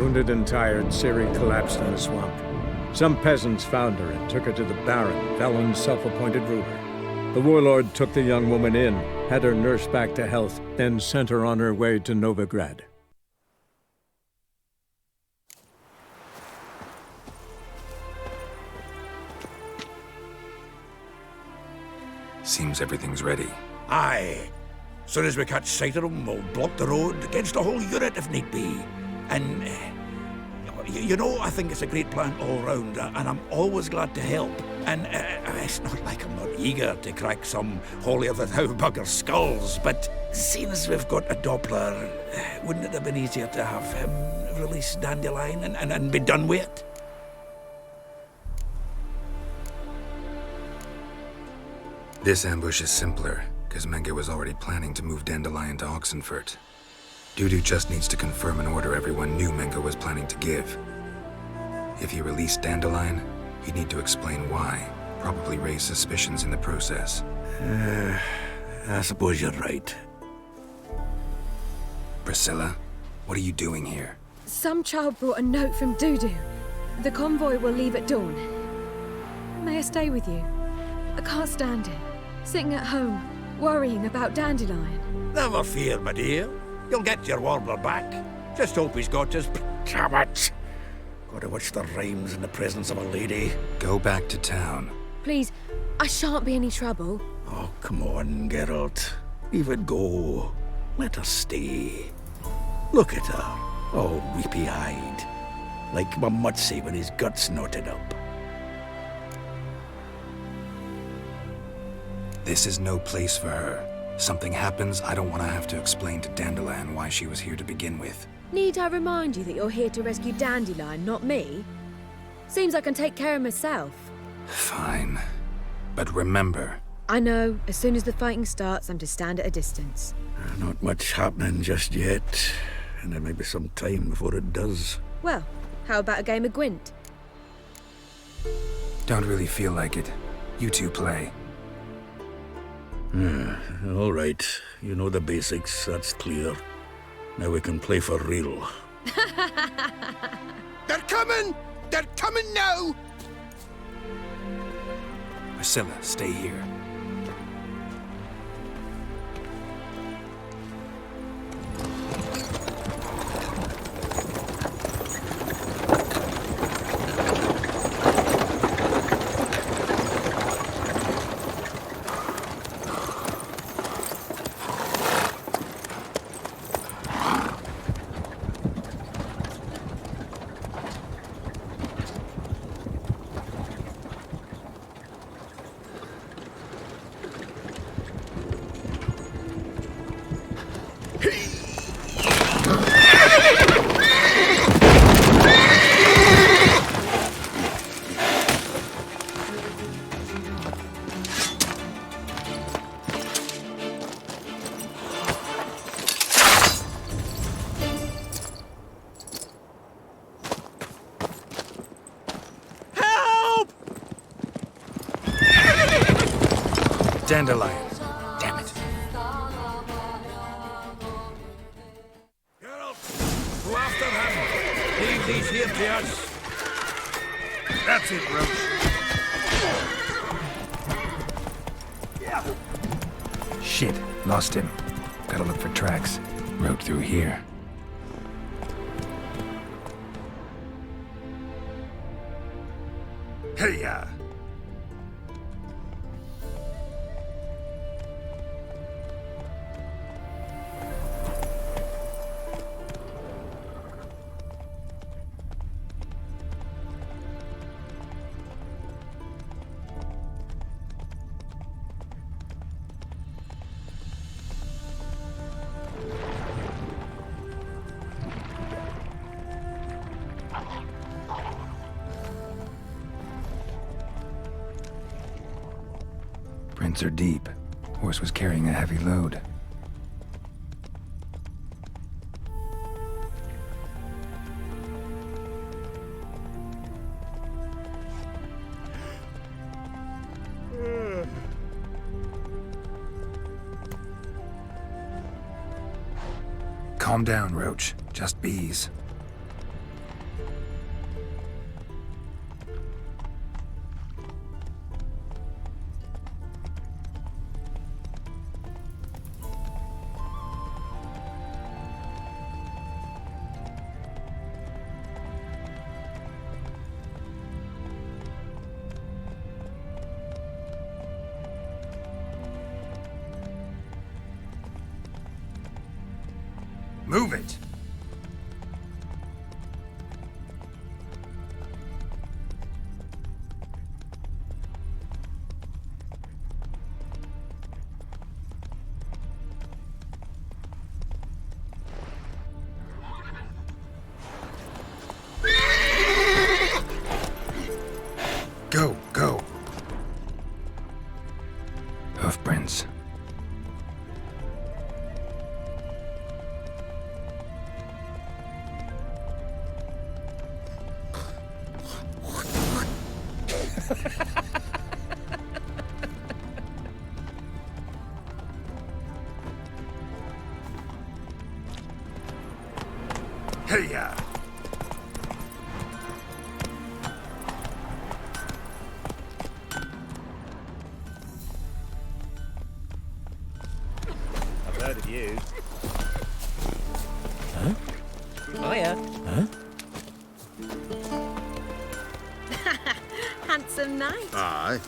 Wounded and tired, Ciri collapsed in the swamp. Some peasants found her and took her to the Baron, Velen's self-appointed ruler. The warlord took the young woman in, had her nursed back to health, then sent her on her way to Novigrad. Seems everything's ready. Aye. Soon as we catch sight of them, we'll block the road against a whole unit if need be. And, you know, I think it's a great plan all round, and I'm always glad to help. And it's not like I'm not eager to crack some holier-than-thou bugger's skulls, but seeing as we've got a Doppler, wouldn't it have been easier to have him release Dandelion and be done with it? This ambush is simpler, because Menge was already planning to move Dandelion to Oxenfurt. Dudu just needs to confirm an order everyone knew Menge was planning to give. If he released Dandelion, he'd need to explain why, probably raise suspicions in the process. I suppose you're right. Priscilla, what are you doing here? Some child brought a note from Dudu. The convoy will leave at dawn. May I stay with you? I can't stand it. Sitting at home, worrying about Dandelion. Never fear, my dear. You'll get your warbler back. Just hope he's got his Cabaret. Gotta watch the rhymes in the presence of a lady. Go back to town. Please, I shan't be any trouble. Oh, come on, Geralt. Leave it go. Let her stay. Look at her, all weepy-eyed. Like Mamutsi with his guts knotted up. This is no place for her. Something happens, I don't want to have to explain to Dandelion why she was here to begin with. Need I remind you that you're here to rescue Dandelion, not me? Seems I can take care of myself. Fine. But remember... I know. As soon as the fighting starts, I'm to stand at a distance. Not much happening just yet. And there may be some time before it does. Well, how about a game of Gwent? Don't really feel like it. You two play. All right. You know the basics, that's clear. Now we can play for real. They're coming! They're coming now! Priscilla, stay here. Dandelion. Damn it. Geralt, go after him. Leave these here to us. That's it, Roach. Shit, lost him. Gotta look for tracks. Road through here. Hey-ya. Prints are deep. Horse was carrying a heavy load. Calm down, Roach. Just bees. Move it! Go, go. Hoofprints. Hey-ya! I've heard of you. Huh? Hiya. Huh? Handsome night. Aye.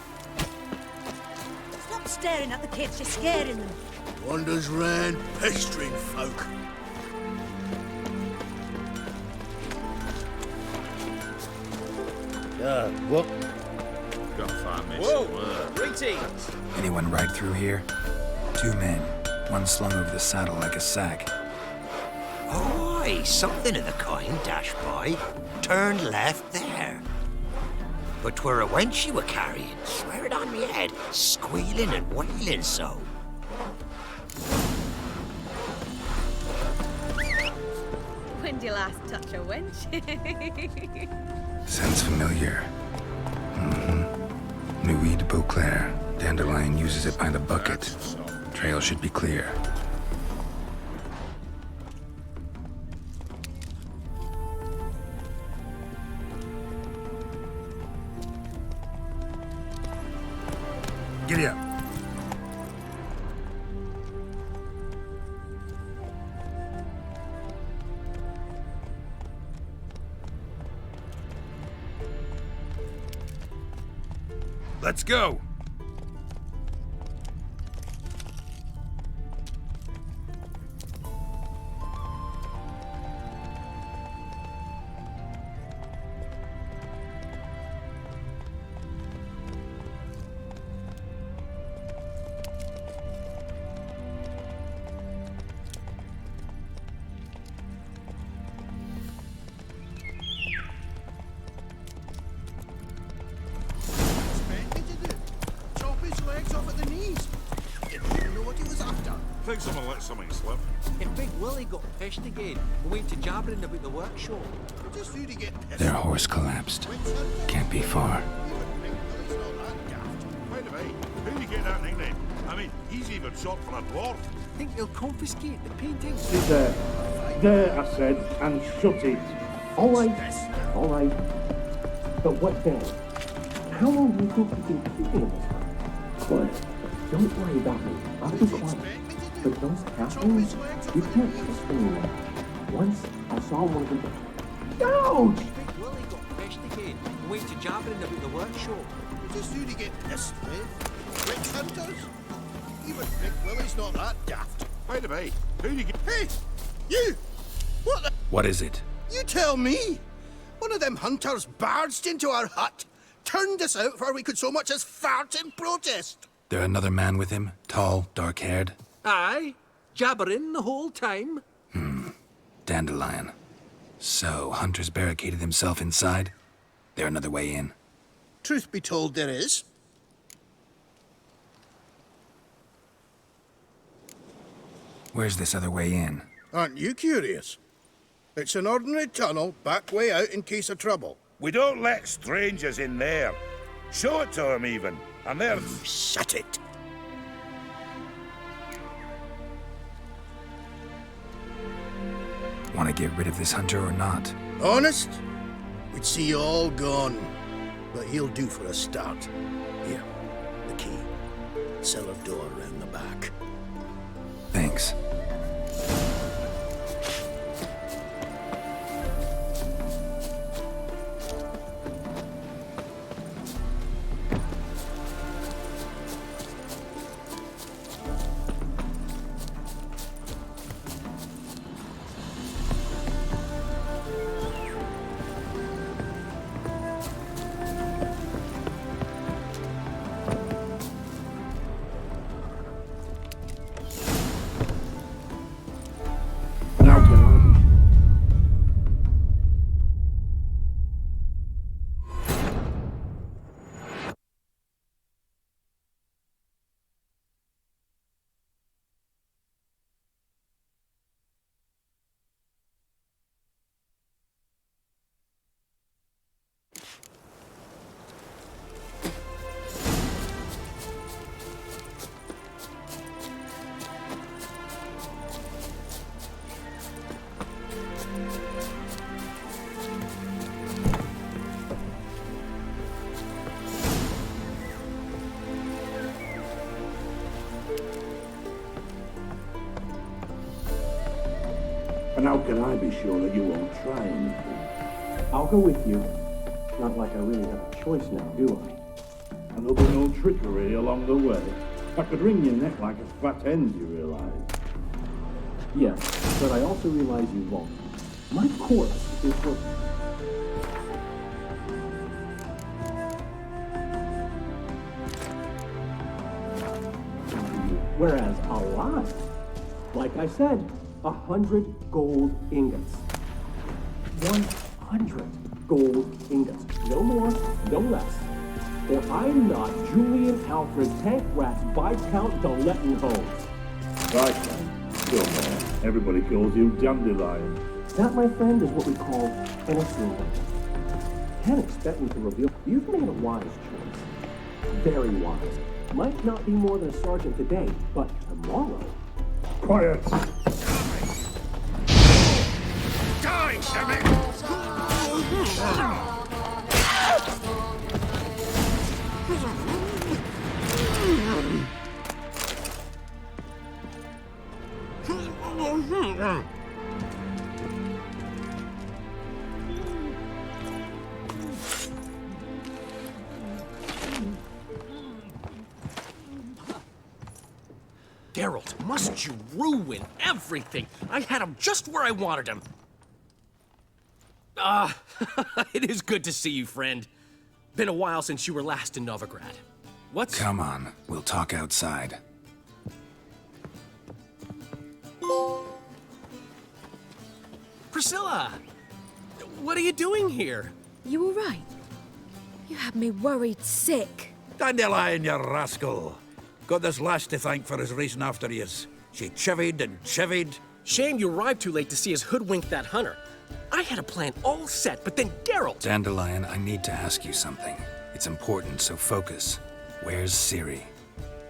Stop staring at the kids, you're scaring them. Wanders round pestering folk. What? Got 5 minutes. Whoa! Greetings! Anyone ride through here? 2 men, one slung over the saddle like a sack. Aye, something of the kind dashed by. Turned left there. But 'twere a wench you were carrying, swear it on me head, squealing and wailing so. When did you last touch a wench? Sounds familiar. Nuit de Beauclair. Dandelion uses it by the bucket. Trail should be clear. Giddy up. Let's go. Chop his legs off at the knees. Didn't even know what he was after. Think someone let something slip. If Big Willie got pissed again, we'll wait to jabbering about the workshop. Just really get pissed. Their horse collapsed. Can't be far. By the way, who do you get that nickname? I mean, he's even shot for a dwarf. Think they'll confiscate the paintings? There, I said, and shut it. All right. But what then? How long do you think you've been keeping this? Quiet. Don't worry about me. I'll be quiet. But those captains, you can't trust them anymore. Once I saw one of them. Ouch! Big Willie got pissed again, we'll wait to jabbering about the workshop. Just really get pissed, eh? Witch hunters? Even Big Willie's not that daft. By the way, who do you get... Hey! You! What the... What is it? You tell me! One of them hunters barged into our hut, turned us out before we could so much as fart in protest. There another man with him? Tall, dark-haired? Aye, jabbering the whole time. Dandelion. So, Hunter's barricaded himself inside? There another way in? Truth be told, there is. Where's this other way in? Aren't you curious? It's an ordinary tunnel, back way out in case of trouble. We don't let strangers in there. Show it to them even. And they're... Shut it! Want to get rid of this hunter or not? Honest? We'd see you all gone. But he'll do for a start. Here, the key. Cellar door round the back. Thanks. can I be sure that you won't try anything? I'll go with you. Not like I really have a choice now, do I? And there'll be no trickery along the way. I could wring your neck like a fat hen, you realize? Yes, but I also realize you won't. My course is for... Whereas alive, like I said, 100 gold ingots. 100 gold ingots. No more, no less. Or I'm not Julian Alfred Tank Rats Viscount Doleton Holmes. Viscount? Still man. Everybody calls you Dandelion. That, my friend, is what we call an assumption. Can't expect me to reveal. You've made a wise choice. Very wise. Might not be more than a sergeant today, but tomorrow... Quiet! Die, damn it! Geralt, must you ruin everything? I had him just where I wanted him. It is good to see you, friend. Been a while since you were last in Novigrad. What's... Come on, we'll talk outside. Priscilla! What are you doing here? You all right? You had me worried sick. Dandelion, you rascal. Got this lass to thank for his racing after yous. She chivied and chivied. Shame you arrived too late to see us hoodwink that hunter. I had a plan all set, but then Geralt... Dandelion, I need to ask you something. It's important, so focus. Where's Ciri?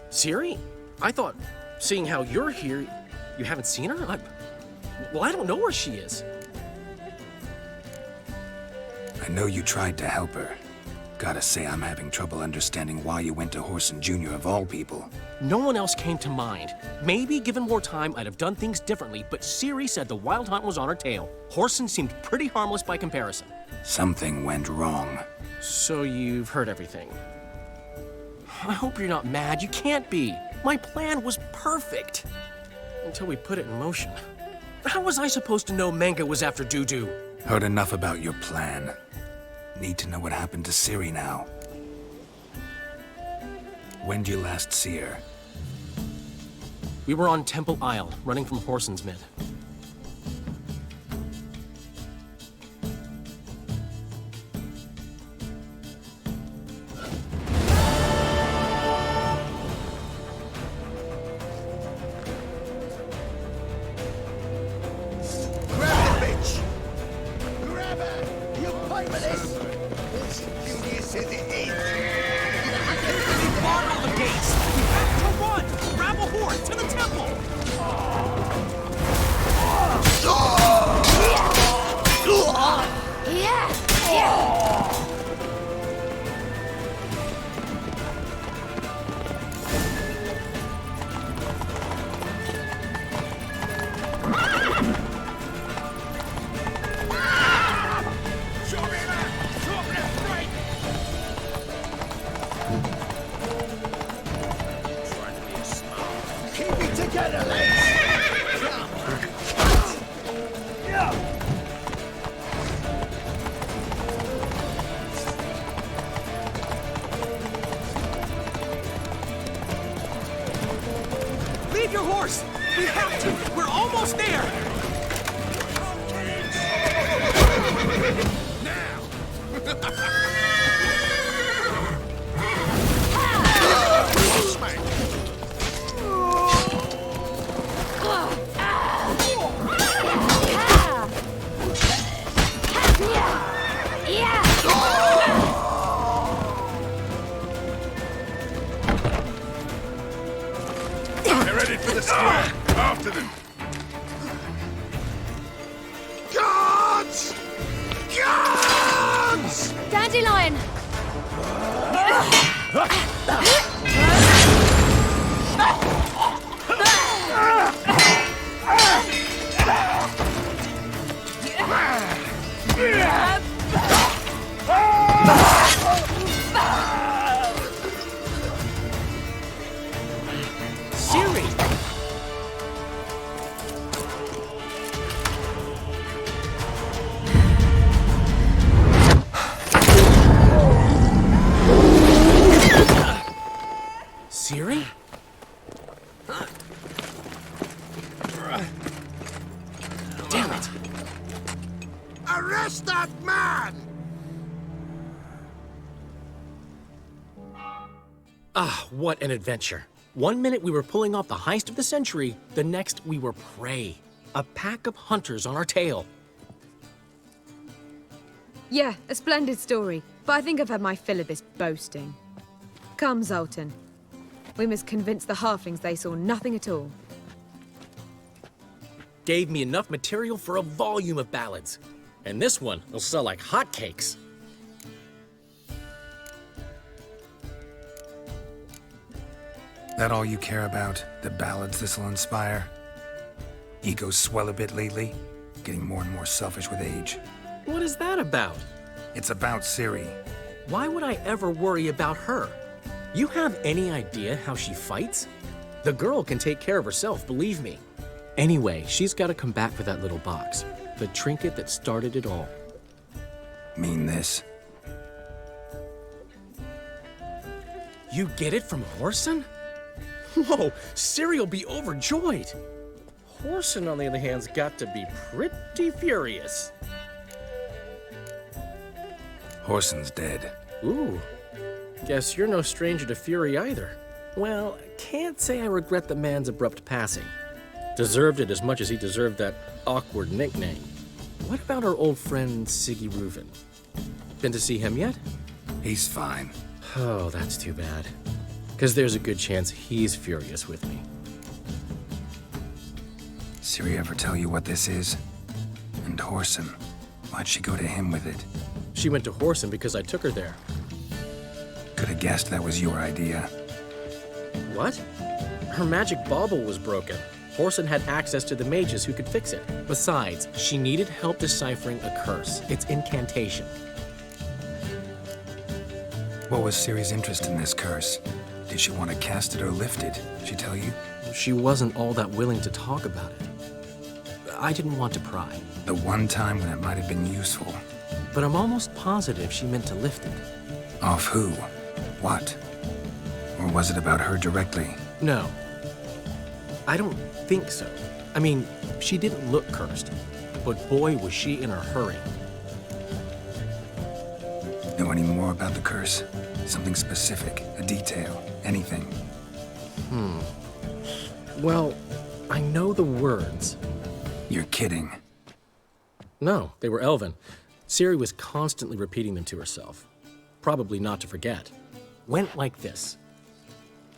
Ciri? I thought, seeing how you're here, you haven't seen her? Well, I don't know where she is. I know you tried to help her. Gotta say, I'm having trouble understanding why you went to Whoreson Jr. of all people. No one else came to mind. Maybe, given more time, I'd have done things differently, but Ciri said the Wild Hunt was on her tail. Whoreson seemed pretty harmless by comparison. Something went wrong. So you've heard everything. I hope you're not mad. You can't be. My plan was perfect. Until we put it in motion. How was I supposed to know Menge was after Dudu? Heard enough about your plan. Need to know what happened to Ciri now. When'd you last see her? We were on Temple Isle, running from Whoreson's Mid. Leave your horse! We have to! We're almost there! They're ready for the square! After them! Guards! Guards! Dandelion! on! Ah, what an adventure. One minute we were pulling off the heist of the century, the next we were prey. A pack of hunters on our tail. Yeah, a splendid story, but I think I've had my fill of this boasting. Come, Zoltan. We must convince the halflings they saw nothing at all. Gave me enough material for a volume of ballads. And this one will sell like hotcakes. That all you care about? The ballads this'll inspire? Egos swell a bit lately? Getting more and more selfish with age. What is that about? It's about Ciri. Why would I ever worry about her? You have any idea how she fights? The girl can take care of herself, believe me. Anyway, she's got to come back for that little box. The trinket that started it all. Mean this? You get it from Whoreson? Whoa, Ciri'll be overjoyed. Whoreson, on the other hand, has got to be pretty furious. Whoreson's dead. Ooh, guess you're no stranger to fury either. Well, can't say I regret the man's abrupt passing. Deserved it as much as he deserved that awkward nickname. What about our old friend Siggy Reuven? Been to see him yet? He's fine. Oh, that's too bad. Because there's a good chance he's furious with me. Ciri ever tell you what this is? And Whoreson, why'd she go to him with it? She went to Whoreson because I took her there. Could have guessed that was your idea. What? Her magic bauble was broken. Whoreson had access to the mages who could fix it. Besides, she needed help deciphering a curse. It's incantation. What was Ciri's interest in this curse? Did she want to cast it or lift it? Did she tell you? She wasn't all that willing to talk about it. I didn't want to pry. The one time when it might have been useful. But I'm almost positive she meant to lift it. Off who? What? Or was it about her directly? No. I don't think so. I mean, she didn't look cursed. But boy, was she in a hurry. Know any more about the curse? Something specific, a detail, anything? Well, I know the words. You're kidding. No, they were Elven. Ciri was constantly repeating them to herself. Probably not to forget. Went like this.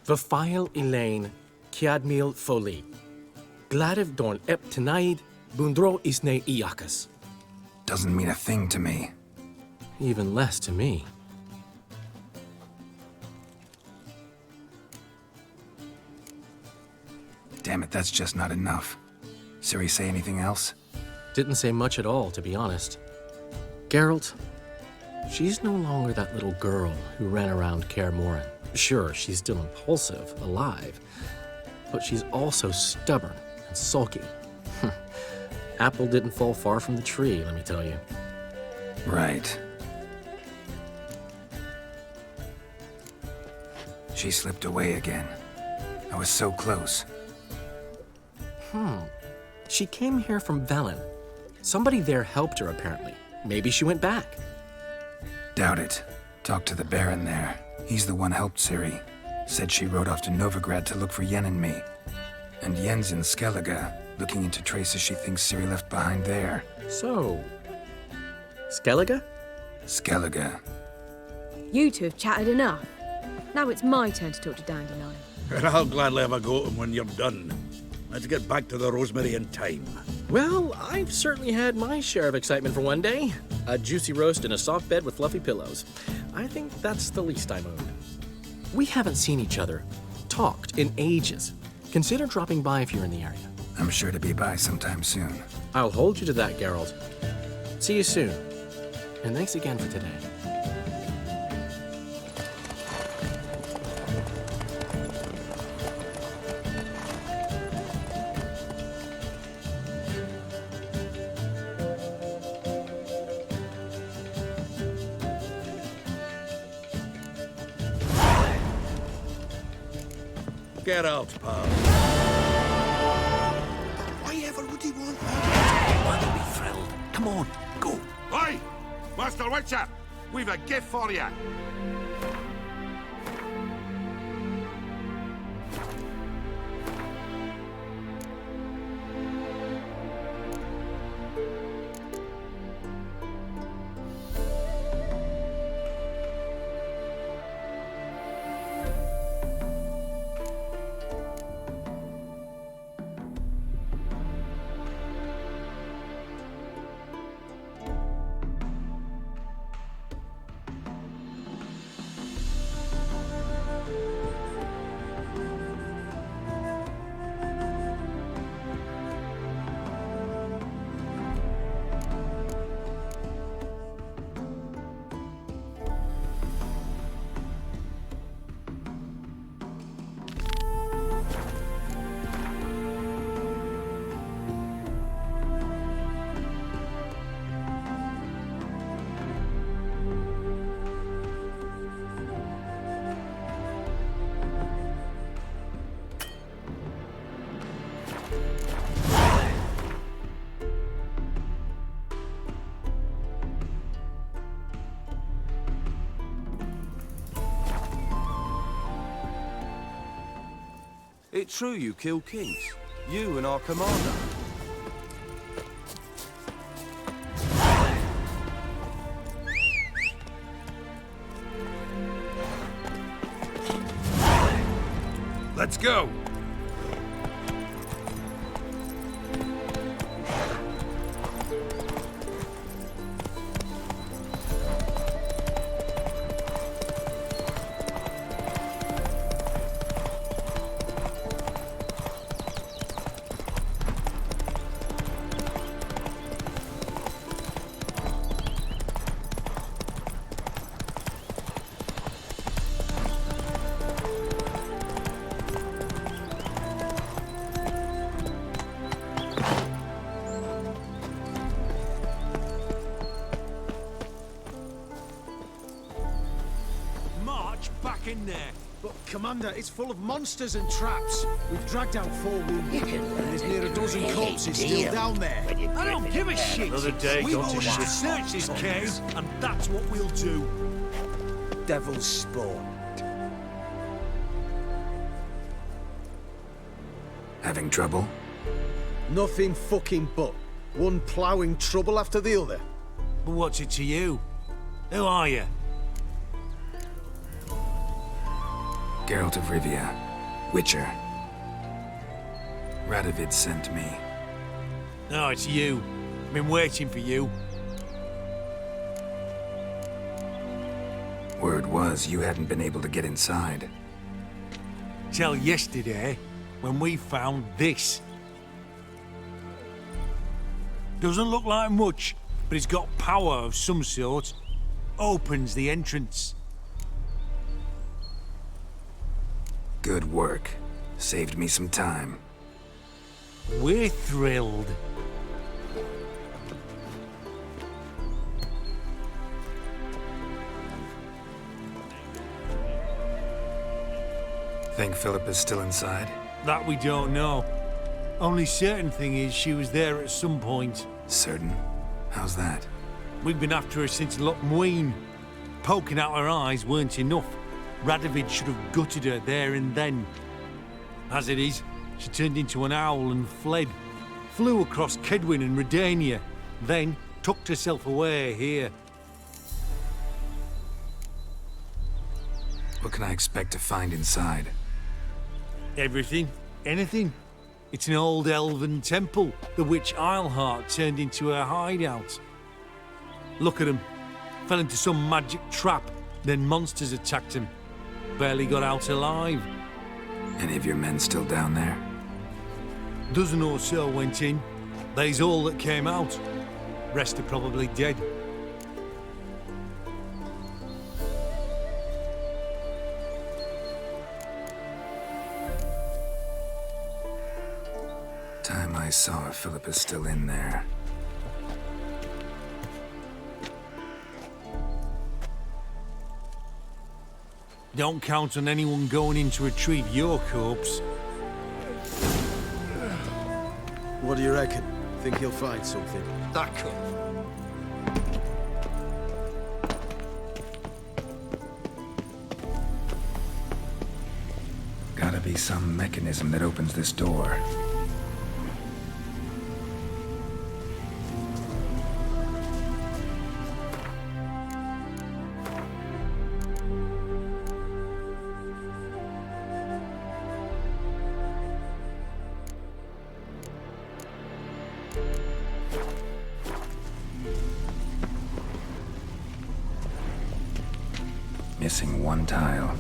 Vafile Elaine, Kiadmil Foli. Gladev Dorn Ep Tenaid, Bundro Isne Iakas. Doesn't mean a thing to me. Even less to me. Damn it, that's just not enough. Ciri say anything else? Didn't say much at all, to be honest. Geralt, she's no longer that little girl who ran around Kaer Morhen. Sure, she's still impulsive, alive, but she's also stubborn and sulky. Apple didn't fall far from the tree, let me tell you. Right. She slipped away again. I was so close. She came here from Velen. Somebody there helped her, apparently. Maybe she went back. Doubt it. Talked to the Baron there. He's the one helped Ciri. Said she rode off to Novigrad to look for Yen and me. And Yen's in Skellige, looking into traces she thinks Ciri left behind there. So, Skellige? Skellige. You two have chatted enough. Now it's my turn to talk to Dandelion. And I'll gladly have a go at him when you're done. Let's get back to the Rosemary in time. Well, I've certainly had my share of excitement for one day. A juicy roast in a soft bed with fluffy pillows. I think that's the least I'm owed. We haven't seen each other, talked in ages. Consider dropping by if you're in the area. I'm sure to be by sometime soon. I'll hold you to that, Geralt. See you soon. And thanks again for today. Get out, pal. Why ever would he want that? Man will be thrilled. Come on, go. Aye! Master Witcher, we've a gift for you. It's true you killed kings. You and our commander. Let's go. In there. But, Commander, it's full of monsters and traps. We've dragged out 4 wounded, and there's near a dozen corpses still down there. I don't give a shit. Another day We've gone to ordered to shit. search this cave, and that's what we'll do. Devil's spawn. Having trouble? Nothing fucking but. One ploughing trouble after the other. But what's it to you? Who are you? Geralt of Rivia, Witcher. Radovid sent me. No, it's you. I've been waiting for you. Word was you hadn't been able to get inside. Till yesterday, when we found this. Doesn't look like much, but it's got power of some sort. Opens the entrance. Good work. Saved me some time. We're thrilled. Think Philip is still inside? That we don't know. Only certain thing is she was there at some point. Certain? How's that? We've been after her since Lochmuin. Poking out her eyes weren't enough. Radovid should have gutted her there and then. As it is, she turned into an owl and fled. Flew across Kedwin and Redania, then tucked herself away here. What can I expect to find inside? Everything, anything. It's an old elven temple, the witch Eilhart turned into her hideout. Look at him. Fell into some magic trap, then monsters attacked him. Barely got out alive. Any of your men still down there? Dozen or so went in. They's all that came out. Rest are probably dead. Time I saw her, Philip is still in there. Don't count on anyone going in to retrieve your corpse. What do you reckon? Think he'll find something? That could. be some mechanism that opens this door. Missing one tile.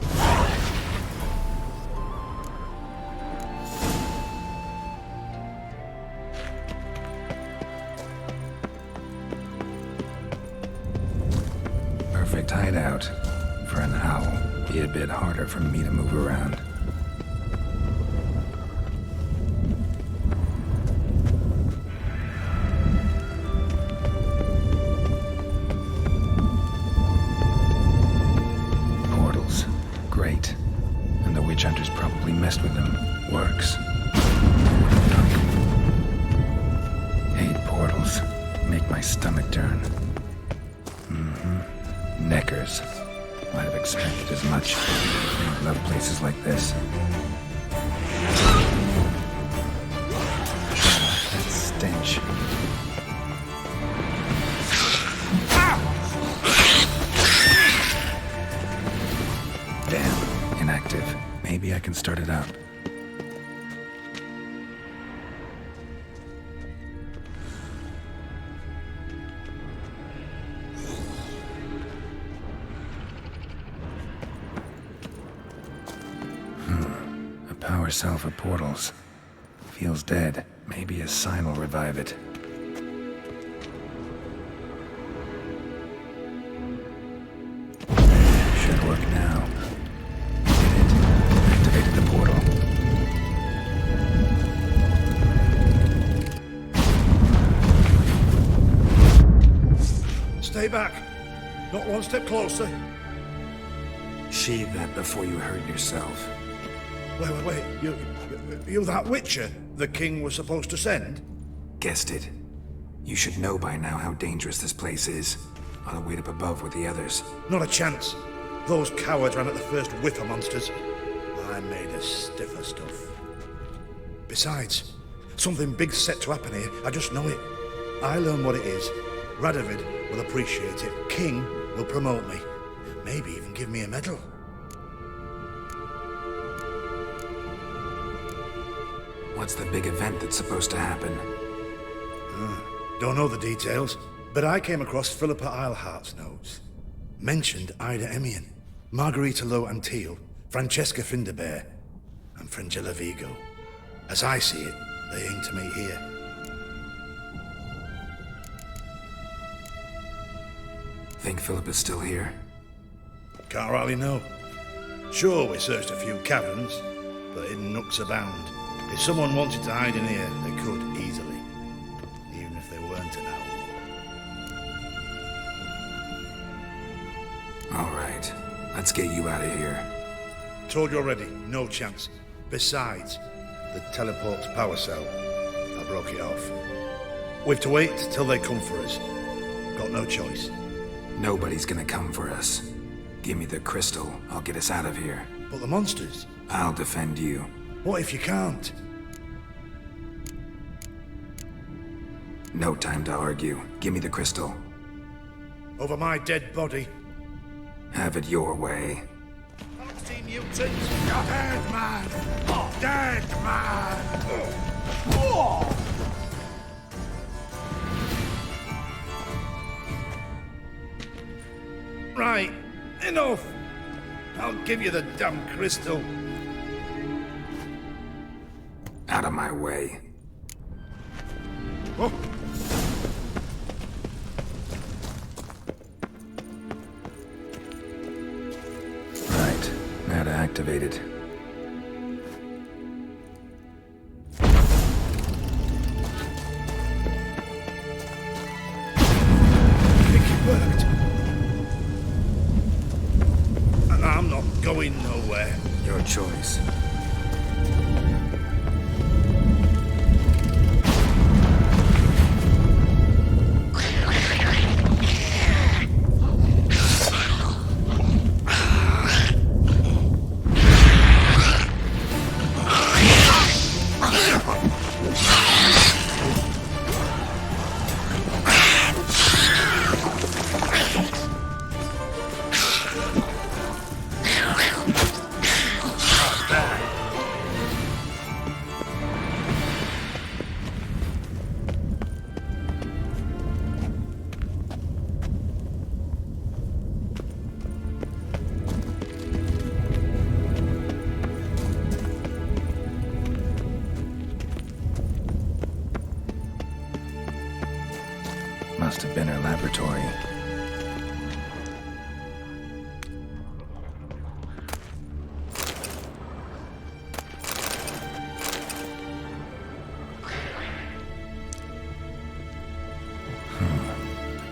Perfect hideout for an owl. Be a bit harder for me to move around. Great. And the witch hunters probably messed with them. Works. 8 portals. Make my stomach turn. Neckers. Might have expected as much. I love places like this. That stench. Damn, inactive. Maybe I can start it up. A power cell for portals. Feels dead. Maybe a sign will revive it. Should work now. Activated the portal. Stay back. Not one step closer. Sheathe that before you hurt yourself. Wait. You that Witcher the king was supposed to send? Guessed it. You should know by now how dangerous this place is. I'll wait up above with the others. Not a chance. Those cowards ran at the first whiff of monsters. I made a stiffer stuff. Besides, something big's set to happen here. I just know it. I learn what it is. Radovid will appreciate it. King will promote me. Maybe even give me a medal. What's the big event that's supposed to happen? Don't know the details, but I came across Philippa Eilhart's notes. Mentioned Ida Emian, Margarita Low Antille, Francesca Finderbear, and Frangilla Vigo. As I see it, they aim to meet here. Think Philippa's still here? Can't rightly know. Sure, we searched a few caverns, but hidden nooks abound. If someone wanted to hide in here, they could easily. Even if they weren't an owl. All right, let's get you out of here. Told you already, no chance. Besides, the teleport's power cell. I broke it off. We've to wait till they come for us. Got no choice. Nobody's gonna come for us. Give me the crystal, I'll get us out of here. But the monsters? I'll defend you. What if you can't? No time to argue. Give me the crystal. Over my dead body. Have it your way. Mutants! Dead man! Dead man! Right, enough! I'll give you the damn crystal. Out of my way. Oh. Right, now to activate it. It worked. And I'm not going nowhere. Your choice. Must have been her laboratory.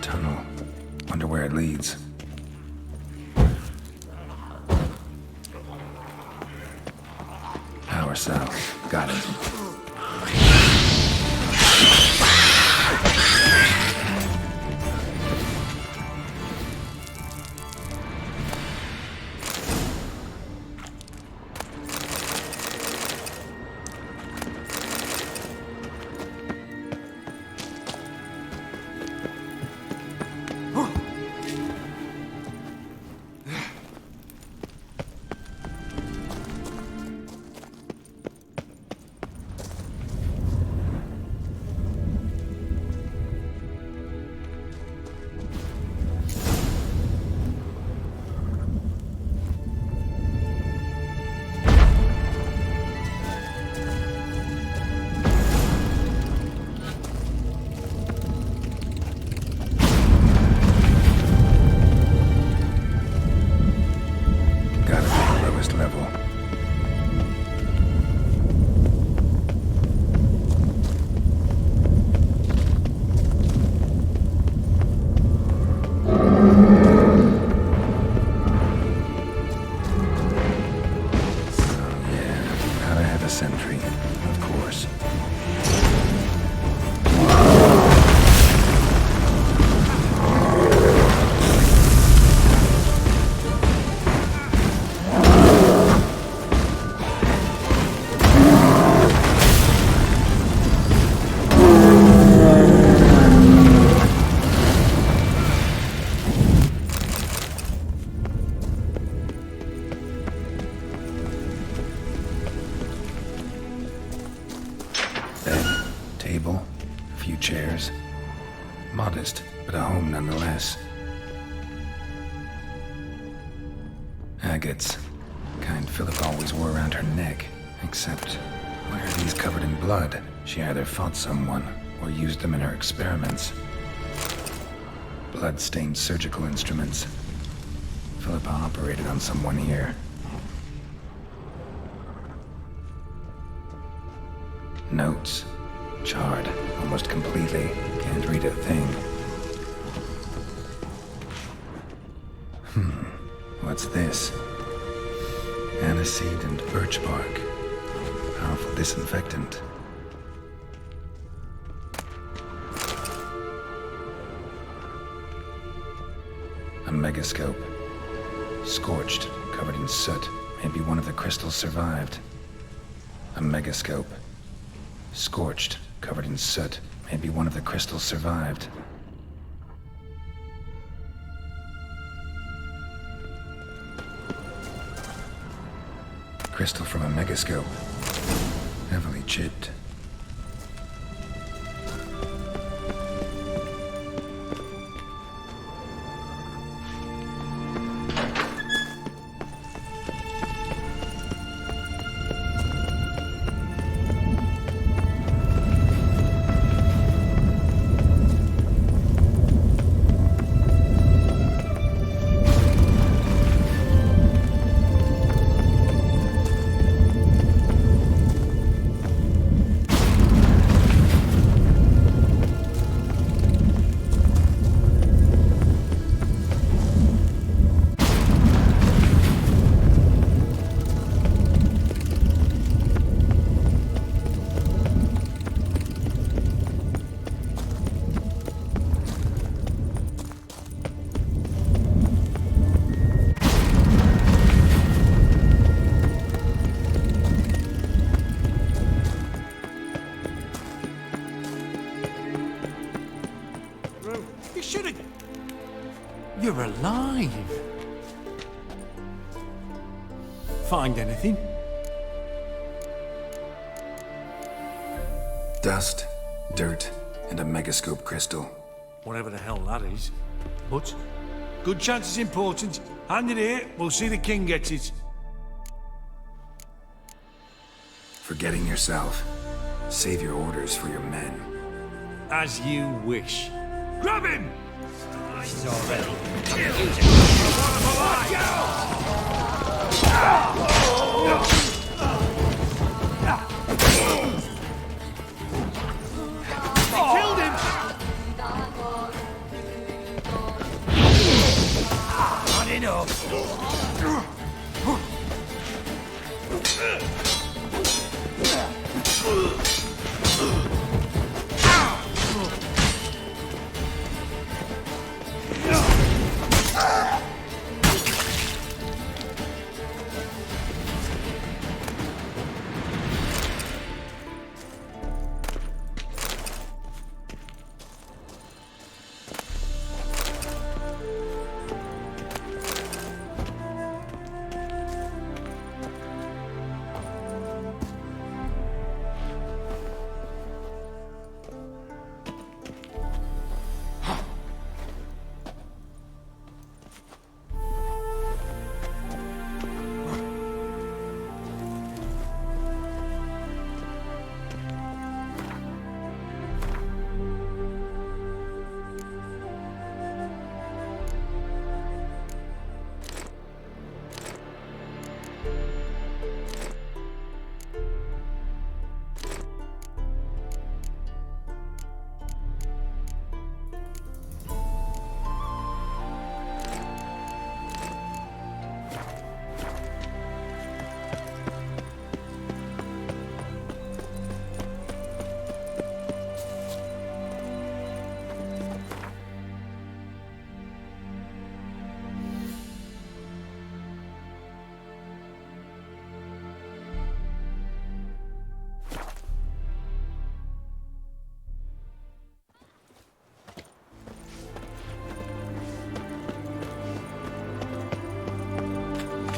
Tunnel. Wonder where it leads. Power cell. Got it. Modest, but a home nonetheless. Agates. Kind Philip always wore around her neck. Except, why are these covered in blood? She either fought someone, or used them in her experiments. Blood-stained surgical instruments. Philippa operated on someone here. Notes. Charred, almost completely. Can't read a thing. What's this? Aniseed and birch bark. Powerful disinfectant. A megascope. Scorched, covered in soot. Maybe one of the crystals survived. A megascope. Scorched, covered in soot. Maybe one of the crystals survived. Crystal from a megascope. Heavily chipped. You're alive. Find anything? Dust, dirt, and a megascope crystal. Whatever the hell that is. But, good chance is important. Hand it here, we'll see the king gets it. Forgetting yourself. Save your orders for your men. As you wish. Grab him! This is already. Killed him! Not enough.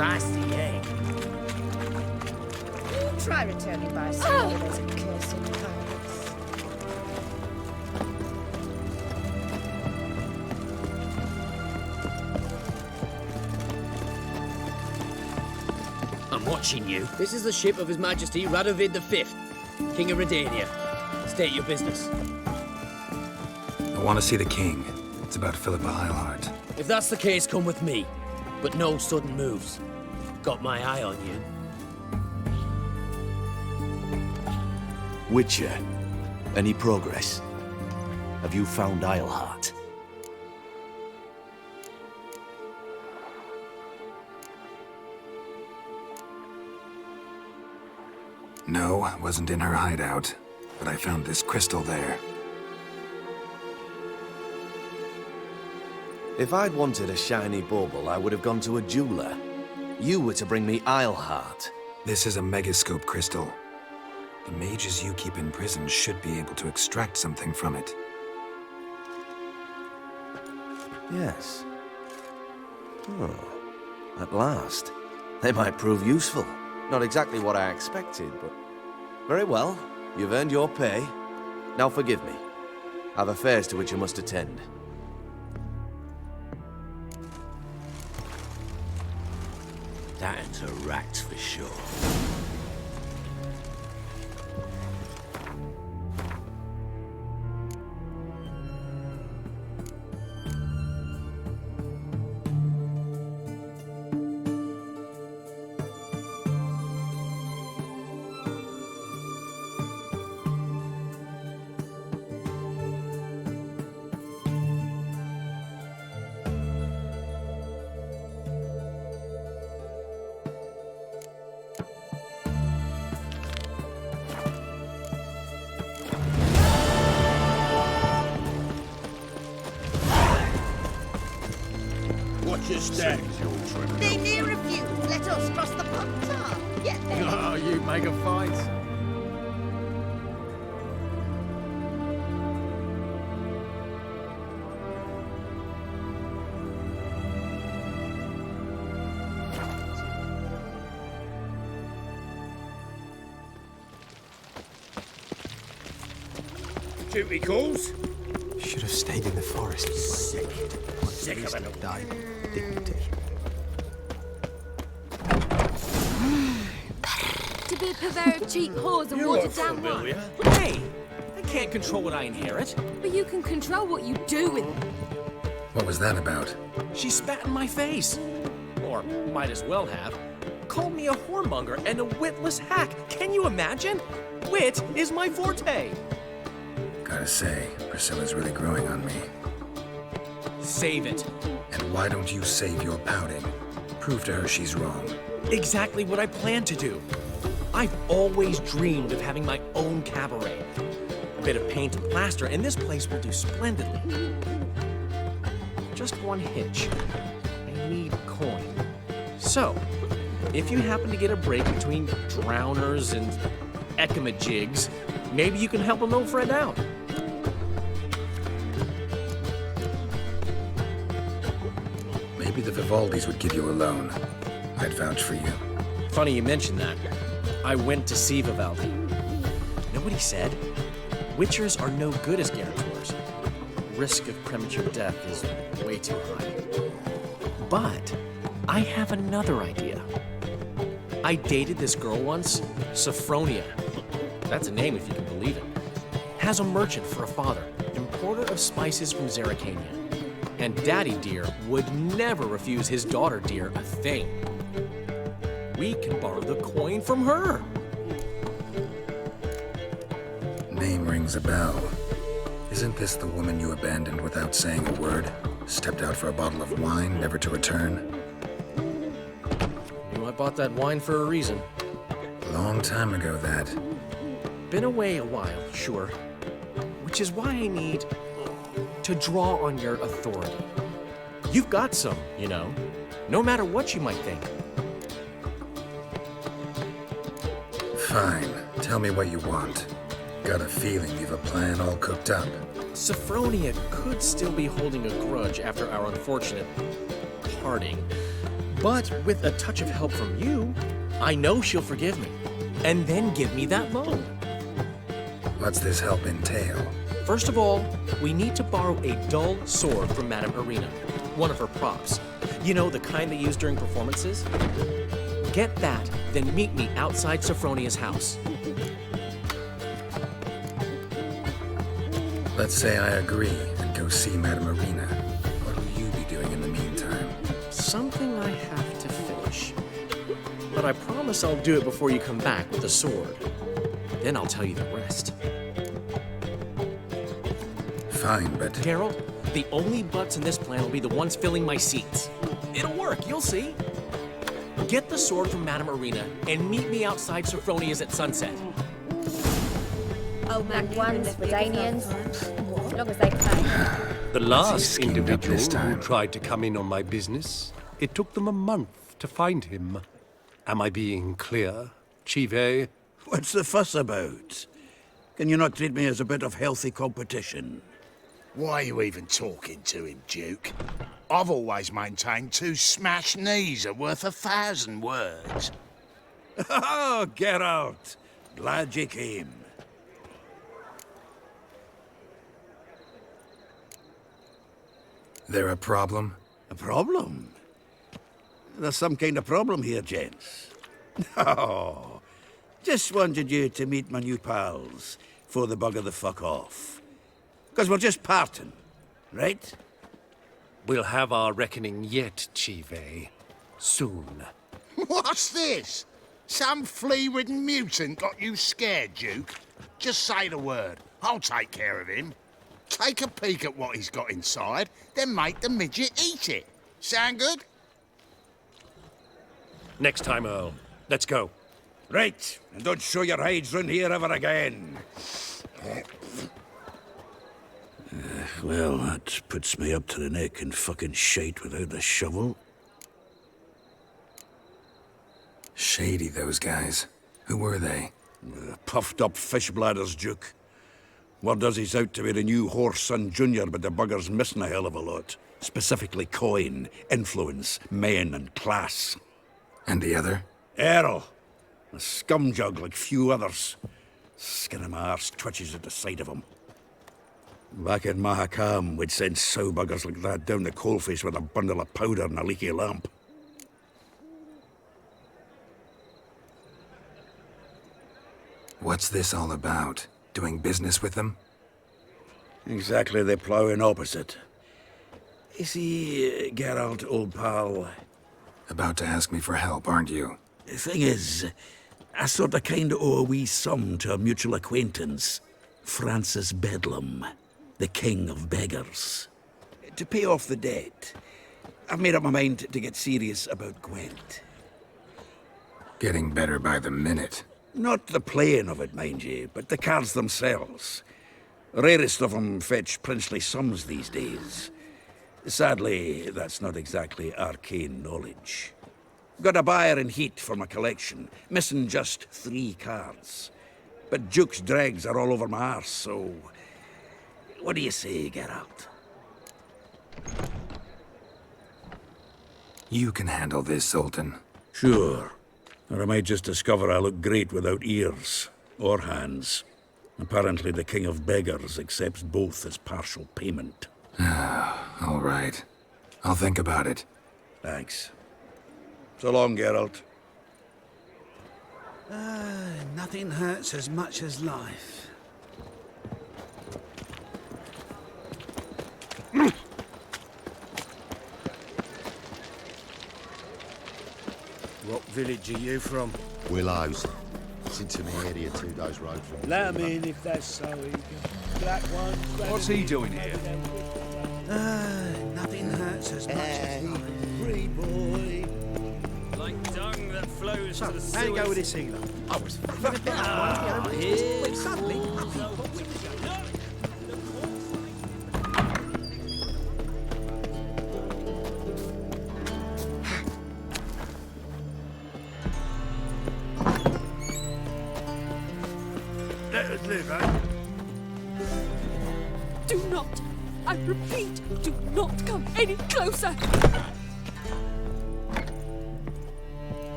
Feisty, eh? You try returning by sea with those accursed pirates. I'm watching you. This is the ship of His Majesty Radovid V, King of Redania. State your business. I want to see the king. It's about Philippa Eilhart. If that's the case, come with me. But no sudden moves. Got my eye on you. Witcher, any progress? Have you found Eilhart? No, I wasn't in her hideout, but I found this crystal there. If I'd wanted a shiny bauble, I would have gone to a jeweler. You were to bring me Eilhart. This is a megascope crystal. The mages you keep in prison should be able to extract something from it. Yes. Oh, at last. They might prove useful. Not exactly what I expected, but... Very well. You've earned your pay. Now forgive me. I've affairs to which I must attend. That's a rat for sure. They may refuse. Let us cross the pond. Get there. Oh, you make a fight. Duty calls. Should have stayed in the forest. Sick of it. Died. Dignity. To be a purveyor of cheap whores and watered down wine. Hey! can't control what I inherit. But you can control what you do with it. What was that about? She spat in my face. Or might as well have. Called me a whoremonger and a witless hack. Can you imagine? Wit is my forte. Gotta say, Priscilla's really growing on me. Save it. And why don't you save your pouting? Prove to her she's wrong. Exactly what I plan to do. I've always dreamed of having my own cabaret. A bit of paint and plaster, and this place will do splendidly. Just one hitch. I need coin. So, if you happen to get a break between drowners and ecamajigs, maybe you can help an old friend out. Maybe the Vivaldis would give you a loan. I'd vouch for you. Funny you mention that. I went to see Vivaldi. Nobody said witchers are no good as guarantors. Risk of premature death is way too high. But I have another idea. I dated this girl once, Sophronia. That's a name if you can believe it. Has a merchant for a father, importer of spices from Zerrikania. And Daddy Dear would never refuse his daughter Dear a thing. We can borrow the coin from her. Name rings a bell. Isn't this the woman you abandoned without saying a word? Stepped out for a bottle of wine, never to return? Knew I bought that wine for a reason. Long time ago, that. Been away a while, sure. Which is why I need to draw on your authority. You've got some, you know, no matter what you might think. Fine. Tell me what you want. Got a feeling you've a plan all cooked up. Sophronia could still be holding a grudge after our unfortunate parting. But with a touch of help from you, I know she'll forgive me. And then give me that loan. What's this help entail? First of all, we need to borrow a dull sword from Madame Irina, one of her props. You know, the kind they use during performances? Get that, then meet me outside Sophronia's house. Let's say I agree and go see Madame Irina. What'll you be doing in the meantime? Something I have to finish. But I promise I'll do it before you come back with a sword. Then I'll tell you the rest. Fine, but... Geralt, the only butts in this plan will be the ones filling my seats. It'll work, you'll see. Get the sword from Madame Irina and meet me outside Sophronia's at sunset. Oh, Mac ones, Redanians, as long as they pay. The last individual who tried to come in on my business, it took them a month to find him. Am I being clear, Chive? What's the fuss about? Can you not treat me as a bit of healthy competition? Why are you even talking to him, Duke? I've always maintained 2 smashed knees are worth 1,000 words. Oh, Geralt. Glad you came. There a problem? A problem? There's some kind of problem here, gents. No. Just wanted you to meet my new pals before they bugger the fuck off. Because we're just parting, right? We'll have our reckoning yet, Chive. Soon. What's this? Some flea-ridden mutant got you scared, Duke? Just say the word. I'll take care of him. Take a peek at what he's got inside, then make the midget eat it. Sound good? Next time, Earl. Let's go. Right, and don't show your hides round here ever again. Well, that puts me up to the neck in fucking shite without the shovel. Shady, those guys. Who were they? Puffed up fish bladders, Duke. Word does he's out to be the new Whoreson Jr., but the bugger's missing a hell of a lot. Specifically coin, influence, men, and class. And the other? Errol. A scumjug like few others. Skin of my arse twitches at the sight of him. Back in Mahakam, we'd send sow buggers like that down the coalface with a bundle of powder and a leaky lamp. What's this all about? Doing business with them? Exactly the ploughing opposite. You see, Geralt, old pal... About to ask me for help, aren't you? The thing is, I sort of kind of owe a wee sum to a mutual acquaintance, Francis Bedlam, the king of beggars. To pay off the debt, I've made up my mind to get serious about Gwent. Getting better by the minute. Not the playing of it, mind you, but the cards themselves. Rarest of them fetch princely sums these days. Sadly, that's not exactly arcane knowledge. Got a buyer in heat for my collection, missing just 3 cards. But Duke's dregs are all over my arse, so... What do you say, Geralt? You can handle this, Sultan. Sure. Or I might just discover I look great without ears. Or hands. Apparently the king of beggars accepts both as partial payment. All right. I'll think about it. Thanks. So long, Geralt. Nothing hurts as much as life. What village are you from? Willows. It's into my area 2 days road from Let him in if that's so eager. Black one. What's he doing here? Nothing hurts as much as life. Free boy. Like dung that flows So, to the how you go sewers. with this healer? I was Wait, suddenly, Let us live, eh? Do not, I repeat, do not come any closer.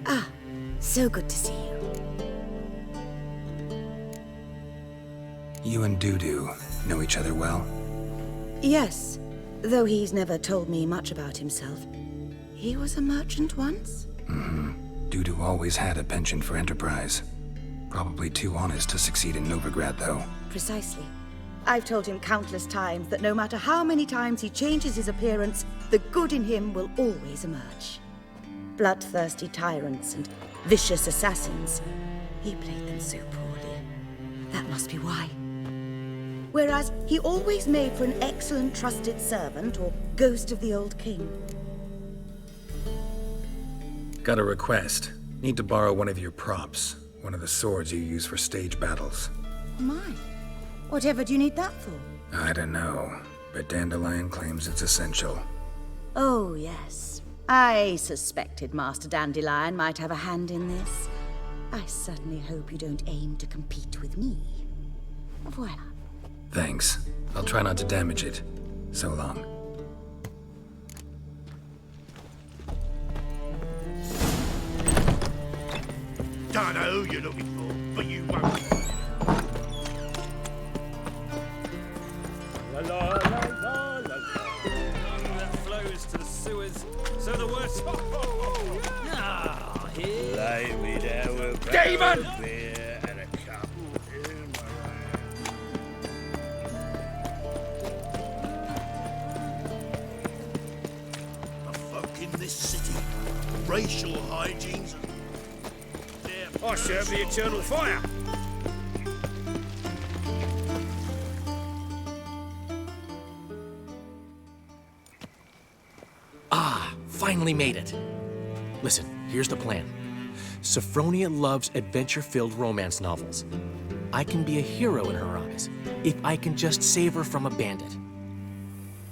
Ah, so good to see you. You and Dudu know each other well? Yes, though he's never told me much about himself. He was a merchant once? Dudu always had a penchant for enterprise. Probably too honest to succeed in Novigrad, though. Precisely. I've told him countless times that no matter how many times he changes his appearance, the good in him will always emerge. Bloodthirsty tyrants and vicious assassins. He played them so poorly. That must be why. Whereas he always made for an excellent trusted servant or ghost of the old king. Got a request. Need to borrow one of your props. One of the swords you use for stage battles. My. Whatever do you need that for? I don't know, but Dandelion claims it's essential. Oh, yes. I suspected Master Dandelion might have a hand in this. I certainly hope you don't aim to compete with me. Voila. Thanks. I'll try not to damage it. So long. Don't know who you're looking for, but you won't. La la la la la. Dung that flows to the sewers, so the worse. Ah, here. Lay me down with Demon! a beer and a cup. The folk in this city, racial hygienes. I serve the eternal fire. Finally made it. Listen, here's the plan. Sophronia loves adventure-filled romance novels. I can be a hero in her eyes if I can just save her from a bandit.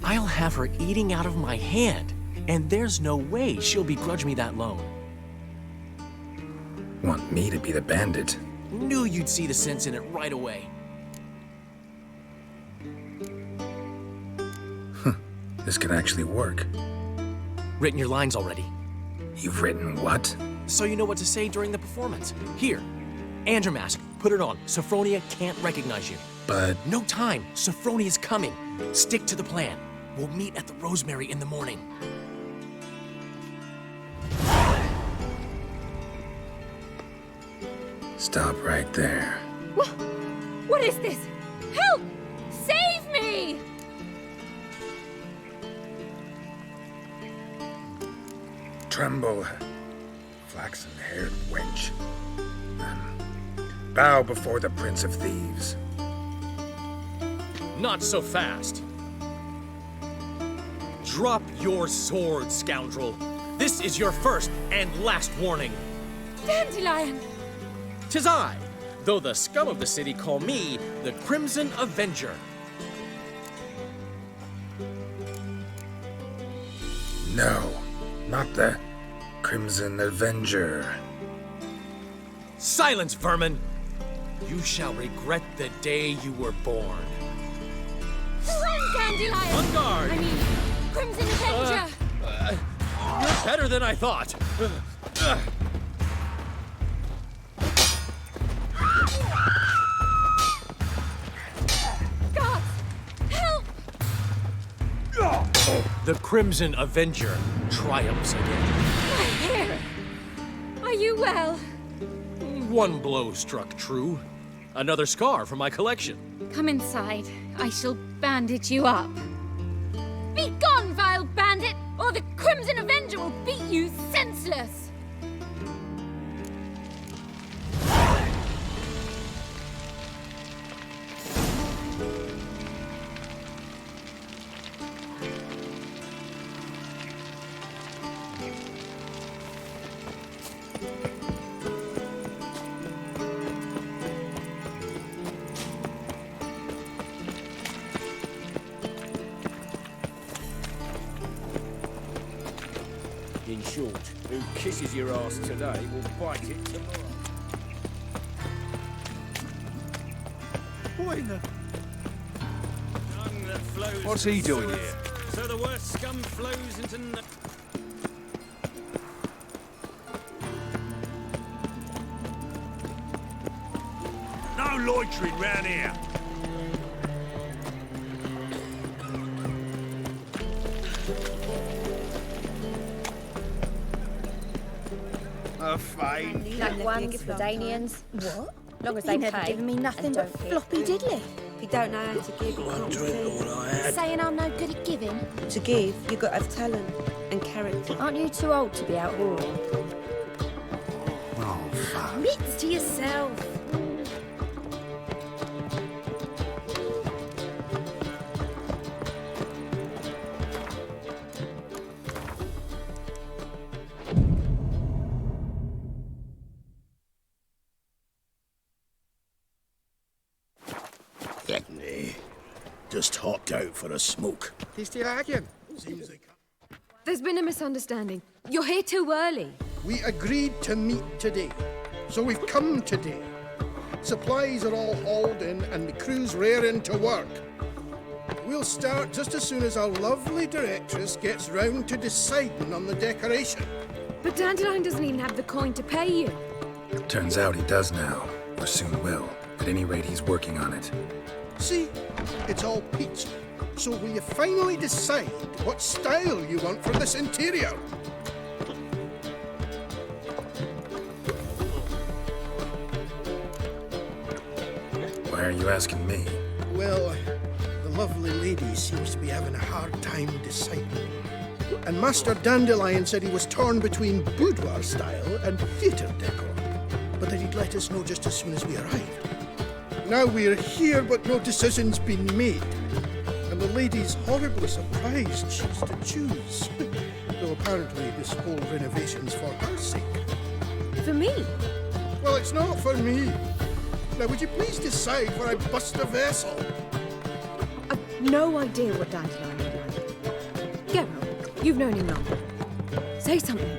I'll have her eating out of my hand, and there's no way she'll begrudge me that loan. Want me to be the bandit? Knew you'd see the sense in it right away. This could actually work. Written your lines already. You've written what? So you know what to say during the performance. Here, Andrew mask, put it on. Sophronia can't recognize you. But... No time. Sophronia's coming. Stick to the plan. We'll meet at the Rosemary in the morning. Stop right there. What is this? Help! Save me! Tremble, flaxen-haired wench. Bow before the Prince of Thieves. Not so fast. Drop your sword, scoundrel. This is your first and last warning. Dandelion! 'Tis I, though the scum of the city call me the Crimson Avenger. No, not the Crimson Avenger. Silence, vermin! You shall regret the day you were born. Run, Dandelion! On guard! I mean, Crimson Avenger! You're better than I thought. Guards! Help! The Crimson Avenger triumphs again. My hair! Are you well? One blow struck true. Another scar from my collection. Come inside. I shall bandage you up. Be gone, vile bandit, or the Crimson Avenger will beat you senseless! In short, who kisses your ass today will bite it tomorrow. What in the... Tongue that flows What's to he the doing sewers, here? So the worst scum flows into No loitering round here. Fine. Black ones, Redanians. What? Long as they You've never pay. given me nothing and but don't hit. floppy diddly. If you don't know how to give, you can't Drink all I had. Saying I'm no good at giving. To give, you've got to have talent and character. Aren't you too old to be out whoring? Oh, fuck. Admit to yourself. Nay, just hopped out for a smoke. He's still arguing. Seems they There's been a misunderstanding. You're here too early. We agreed to meet today, so we've come today. Supplies are all hauled in and the crew's raring to work. We'll start just as soon as our lovely directress gets round to deciding on the decoration. But Dandelion doesn't even have the coin to pay you. Turns out he does now, or soon will. At any rate, he's working on it. See, it's all peachy. So will you finally decide what style you want for this interior? Why are you asking me? Well, the lovely lady seems to be having a hard time deciding. And Master Dandelion said he was torn between boudoir style and theatre decor, but that he'd let us know just as soon as we arrived. Now we're here, but no decision's been made. And the lady's horribly surprised she's to choose. Though apparently this whole renovation's for her sake. For me? Well, it's not for me. Now, would you please decide where I bust a vessel? I've no idea what Dandelion would like. Geralt, you've known him long. Say something.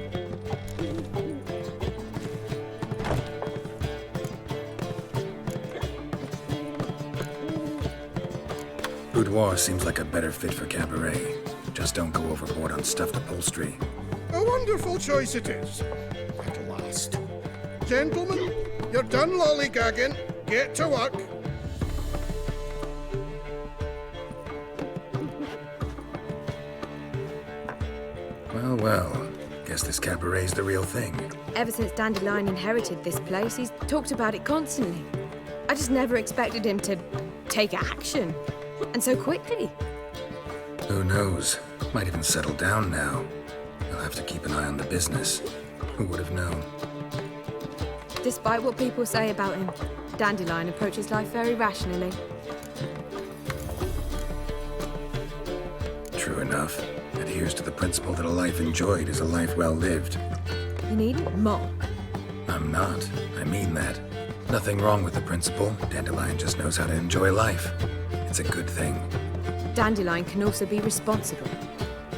Boudoir seems like a better fit for Cabaret. Just don't go overboard on stuffed upholstery. A wonderful choice it is. At last. Gentlemen, you're done lollygagging. Get to work. Well, well. Guess this cabaret's the real thing. Ever since Dandelion inherited this place, he's talked about it constantly. I just never expected him to take action. And so quickly. Who knows? Might even settle down now. You'll have to keep an eye on the business. Who would have known? Despite what people say about him, Dandelion approaches life very rationally. True enough. Adheres to the principle that a life enjoyed is a life well lived. You needn't mock. I'm not. I mean that. Nothing wrong with the principle. Dandelion just knows how to enjoy life. It's a good thing. Dandelion can also be responsible.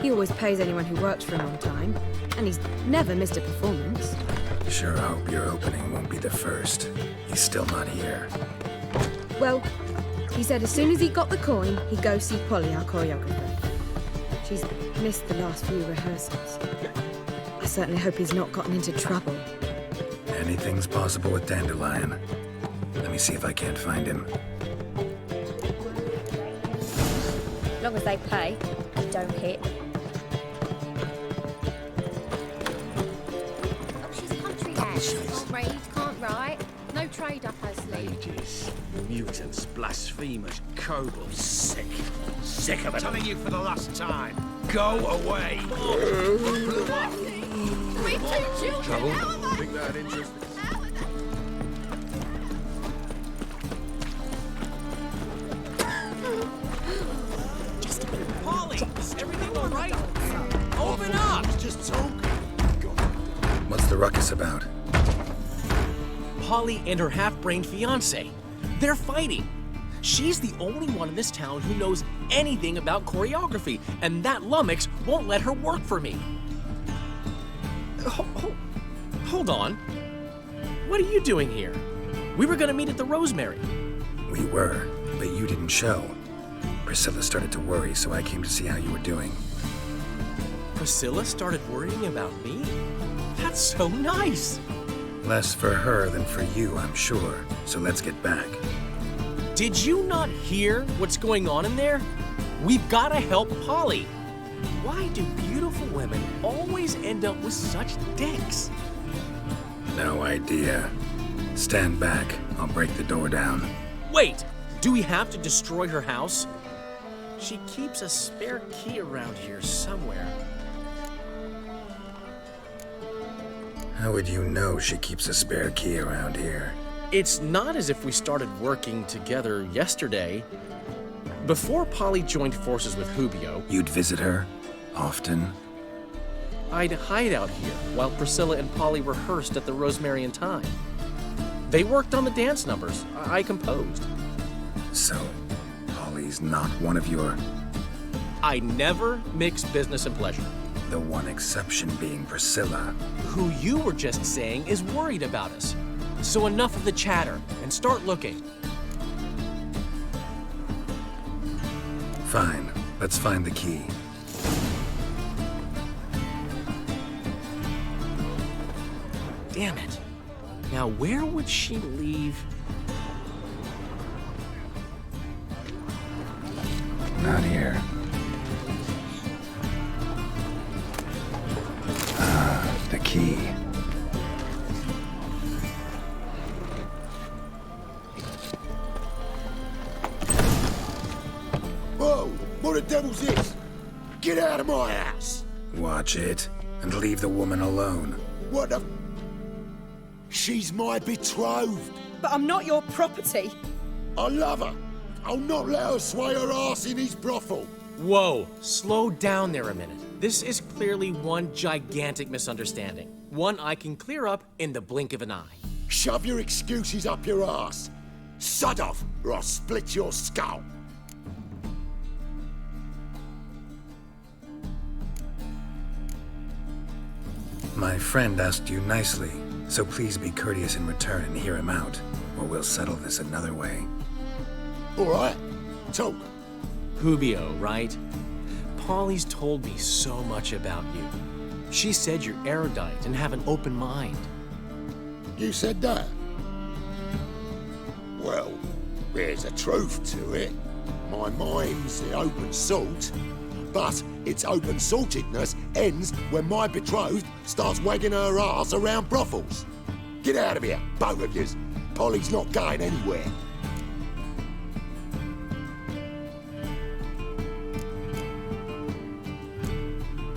He always pays anyone who works for him on time, and he's never missed a performance. Sure hope your opening won't be the first. He's still not here. Well, he said as soon as he got the coin, he'd go see Polly, our choreographer. She's missed the last few rehearsals. I certainly hope he's not gotten into trouble. Anything's possible with Dandelion. Let me see if I can't find him. As long as they pay, don't hit. Oh, she's a country lad. Can't read, can't write. No trade up her sleeve. Ages. Mutants, blasphemers, kobolds. Sick. Sick of it. Telling you for the last time. Go away. We two children. Trouble? How am I? Think that interesting? Polly, is everything all right? Open up! Just talk. What's the ruckus about? Polly and her half-brained fiancé. They're fighting. She's the only one in this town who knows anything about choreography, and that lummox won't let her work for me. Hold on. What are you doing here? We were gonna meet at the Rosemary. We were, but you didn't show. Priscilla started to worry, so I came to see how you were doing. Priscilla started worrying about me? That's so nice. Less for her than for you, I'm sure. So let's get back. Did you not hear what's going on in there? We've got to help Polly. Why do beautiful women always end up with such dicks? No idea. Stand back. I'll break the door down. Wait, do we have to destroy her house? She keeps a spare key around here somewhere. How would you know she keeps a spare key around here? It's not as if we started working together yesterday. Before Polly joined forces with Hubio, You'd visit her? Often? I'd hide out here while Priscilla and Polly rehearsed at the Rosemary and Thyme. They worked on the dance numbers I composed. So, Polly's not one of your... I never mix business and pleasure. The one exception being Priscilla. Who you were just saying is worried about us. So enough of the chatter, and start looking. Fine. Let's find the key. Damn it. Now where would she leave? Not here. The key. Whoa! What the devil's this? Get out of my house! Watch it, and leave the woman alone. What the... She's my betrothed. But I'm not your property. I love her. I'll not let her sway her ass in his brothel. Whoa, slow down there a minute. This is clearly one gigantic misunderstanding. One I can clear up in the blink of an eye. Shove your excuses up your ass. Sod off, or I'll split your skull. My friend asked you nicely, so please be courteous in return and hear him out, or we'll settle this another way. All right, talk. Hubio, right? Polly's told me so much about you. She said you're erudite and have an open mind. You said that? Well, there's a truth to it. My mind's the open salt. But its open-sortedness ends when my betrothed starts wagging her arse around brothels. Get out of here, both of yous. Polly's not going anywhere.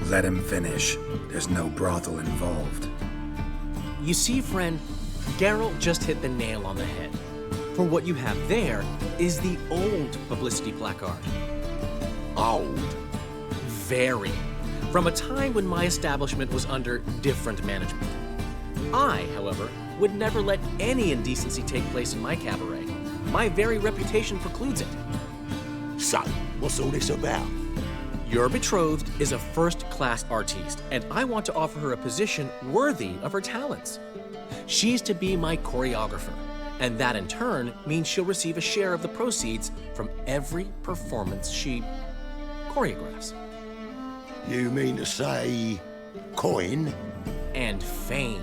Let him finish. There's no brothel involved. You see, friend, Geralt just hit the nail on the head. For what you have there is the old publicity placard. Old? Very. From a time when my establishment was under different management. I, however, would never let any indecency take place in my cabaret. My very reputation precludes it. So, what's all this about? Your betrothed is a first-class artiste, and I want to offer her a position worthy of her talents. She's to be my choreographer, and that in turn means she'll receive a share of the proceeds from every performance she choreographs. You mean to say coin? And fame.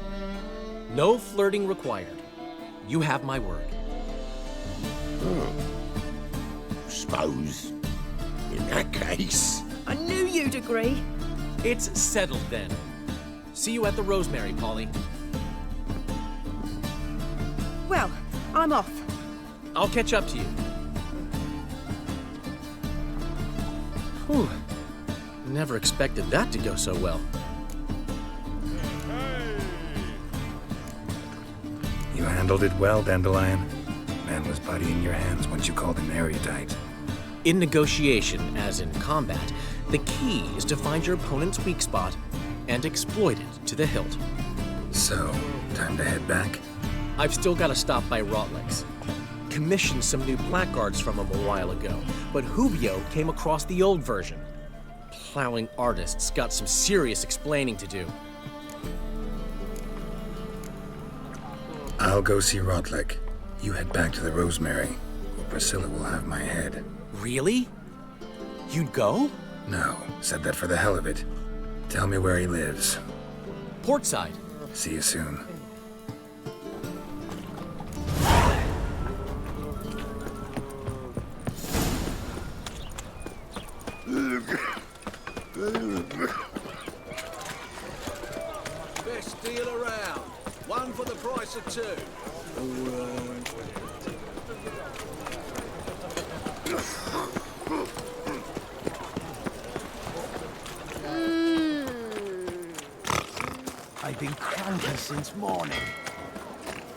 No flirting required. You have my word. Suppose, in that case... I knew you'd agree. It's settled then. See you at the Rosemary, Polly. Well, I'm off. I'll catch up to you. Whew. Never expected that to go so well. You handled it well, Dandelion. Man was putty in your hands once you called him erudite. In negotiation, as in combat, the key is to find your opponent's weak spot and exploit it to the hilt. So, time to head back? I've still got to stop by Rotlick's. Commissioned some new placards from him a while ago, but Hubio came across the old version. Plowing artists got some serious explaining to do. I'll go see Rotlick. You head back to the Rosemary, or Priscilla will have my head. Really? You'd go? No, said that for the hell of it. Tell me where he lives. Portside. See you soon. Best deal around. One for the price of two. I've been cranky since morning.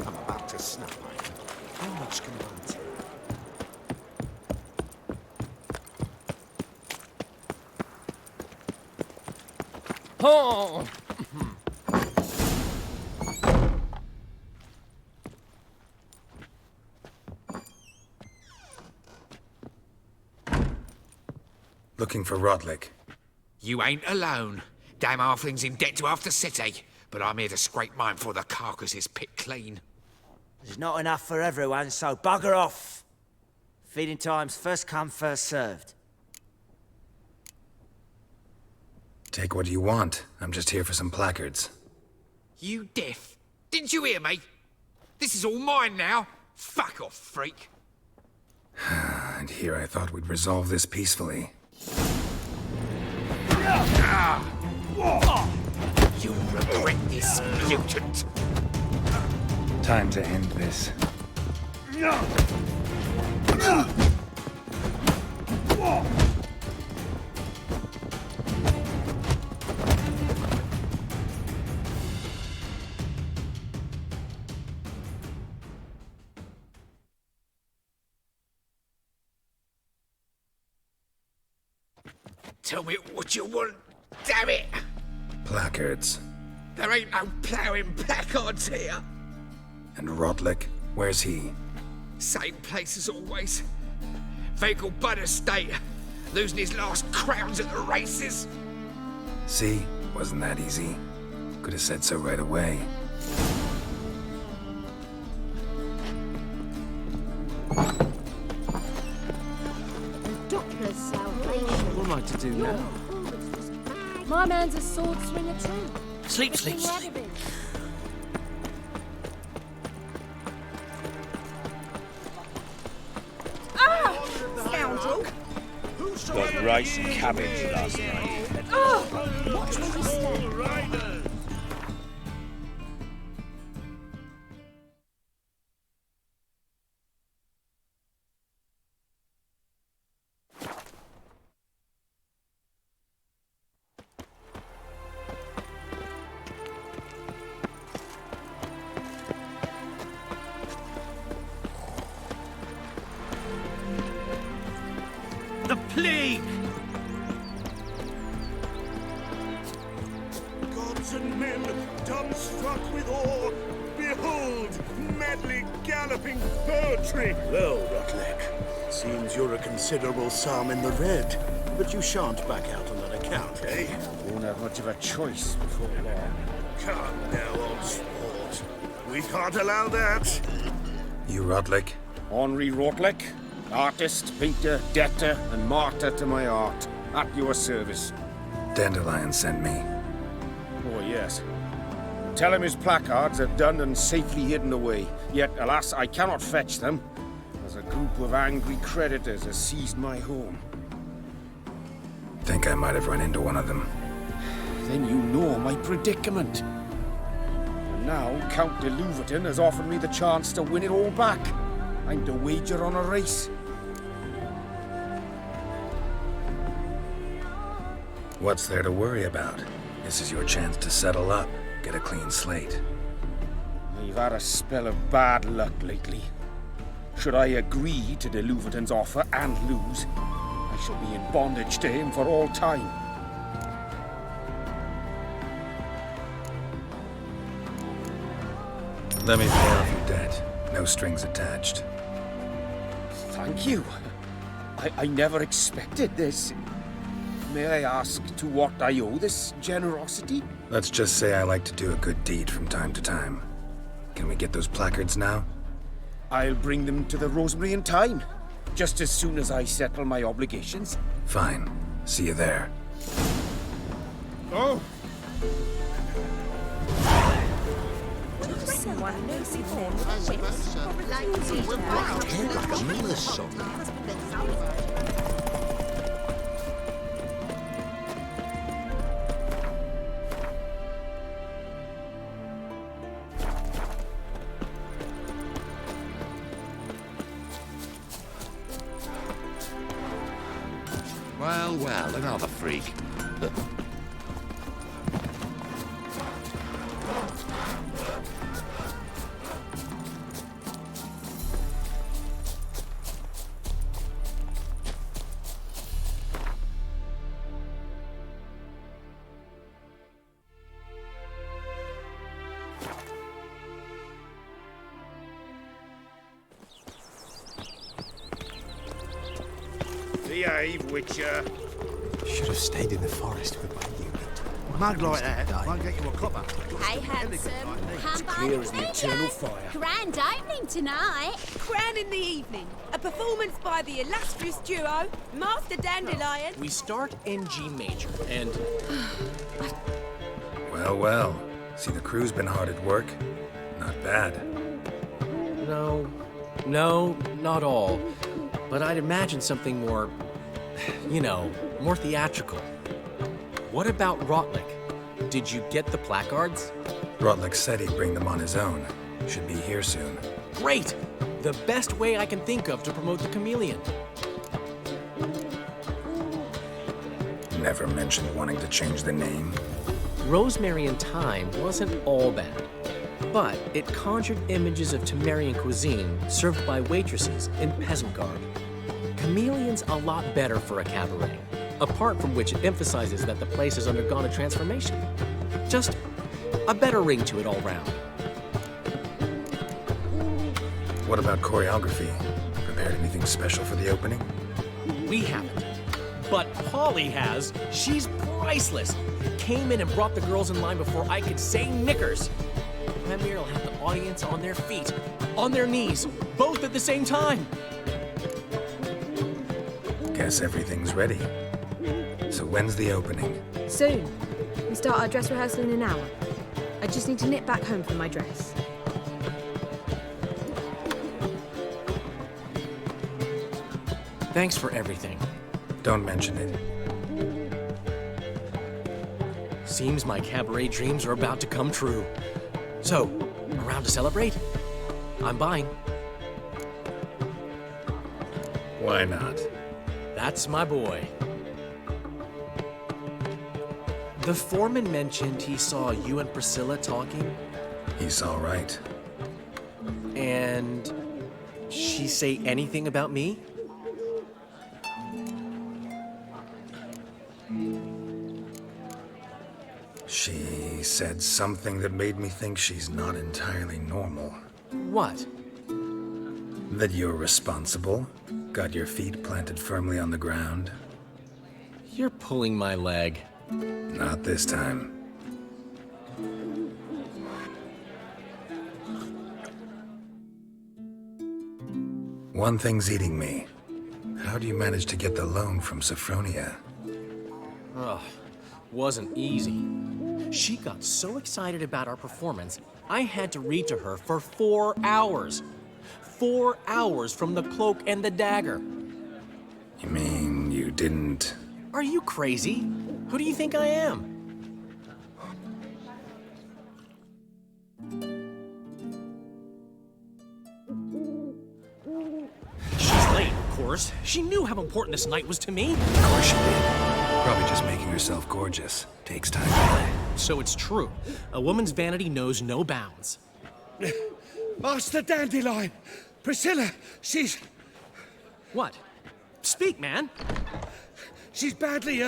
I'm about to snap, mate. How much can one take? Oh! Looking for Rotlick. You ain't alone. Damn halfling's in debt to half the city. But I'm here to scrape mine before the carcass is picked clean. There's not enough for everyone, so bugger off. Feeding time's first come, first served. Take what you want. I'm just here for some placards. You deaf? Didn't you hear me? This is all mine now. Fuck off, freak. And here I thought we'd resolve this peacefully. You'll regret this, mutant. Time to end this. Tell me what you want, damn it! Placards. There ain't no ploughing placards here. And Rotlick, where's he? Same place as always. Vehicle Bud Estate, losing his last crowns at the races. See? Wasn't that easy? Could have said so right away. What am I to do now? My man's a sword swinger too. Sleep, sleep, sleep. Scoundrel! Who's Got rice and cabbage last night. Watch where you step. The plague! Gods and men, dumbstruck with awe, behold, madly galloping poetry. Well, Rutlick, seems you're a considerable psalm in the red, but you shan't back out on that account, eh? Won't have much of a choice before long. Come now, old sport. We can't allow that. You Rotlick? Henri Rotlick, artist, painter, debtor, and martyr to my art. At your service. Dandelion sent me. Oh, yes. Tell him his placards are done and safely hidden away. Yet, alas, I cannot fetch them, as a group of angry creditors has seized my home. Think I might have run into one of them. Then you know my predicament. And now, Count de Louverton has offered me the chance to win it all back. I'm to wager on a race. What's there to worry about? This is your chance to settle up, get a clean slate. I've had a spell of bad luck lately. Should I agree to de Louverton's offer and lose, I shall be in bondage to him for all time. Let me pay off your debt. No strings attached. Thank you. I never expected this. May I ask to what I owe this generosity? Let's just say I like to do a good deed from time to time. Can we get those placards now? I'll bring them to the Rosemary in time, just as soon as I settle my obligations. Fine. See you there. Oh! Well, another freak. Behave, Witcher. Should have stayed in the forest with my unit. Mug like that might get you a copper. Hey, handsome. Hand by Clear the as the pleasure. eternal fire. Grand opening tonight. Crown in the evening. A performance by the illustrious duo, Master Dandelion. We start in G major, and... Well. See, the crew's been hard at work. Not bad. No, not all. But I'd imagine something more, more theatrical. What about Rotlick? Did you get the placards? Rotlick said he'd bring them on his own. Should be here soon. Great! The best way I can think of to promote the chameleon. Never mentioned wanting to change the name. Rosemary in Time wasn't all bad, but it conjured images of Temerian cuisine served by waitresses in peasant garb. Chameleon's a lot better for a cabaret, apart from which it emphasizes that the place has undergone a transformation. Just a better ring to it all round. What about choreography? Prepared anything special for the opening? We haven't. But Polly has. She's priceless. Came in and brought the girls in line before I could say knickers. Premier will have the audience on their feet, on their knees, both at the same time. Guess everything's ready. So when's the opening? Soon. We start our dress rehearsal in an hour. I just need to nip back home for my dress. Thanks for everything. Don't mention it. Seems my cabaret dreams are about to come true. So, around to celebrate? I'm buying. Why not? That's my boy. The foreman mentioned he saw you and Priscilla talking. He's all right. And she say anything about me? She said something that made me think she's not entirely normal. What? That you're responsible, got your feet planted firmly on the ground. You're pulling my leg. Not this time. One thing's eating me. How do you manage to get the loan from Sophronia? Ugh, wasn't easy. She got so excited about our performance, I had to read to her for 4 hours. 4 hours from the Cloak and the Dagger. You mean you didn't... Are you crazy? Who do you think I am? She's late, of course. She knew how important this night was to me. Of course she did. Probably just making herself gorgeous. Takes time. So it's true. A woman's vanity knows no bounds. Master Dandelion! Priscilla, she's... What? Speak, man. She's badly,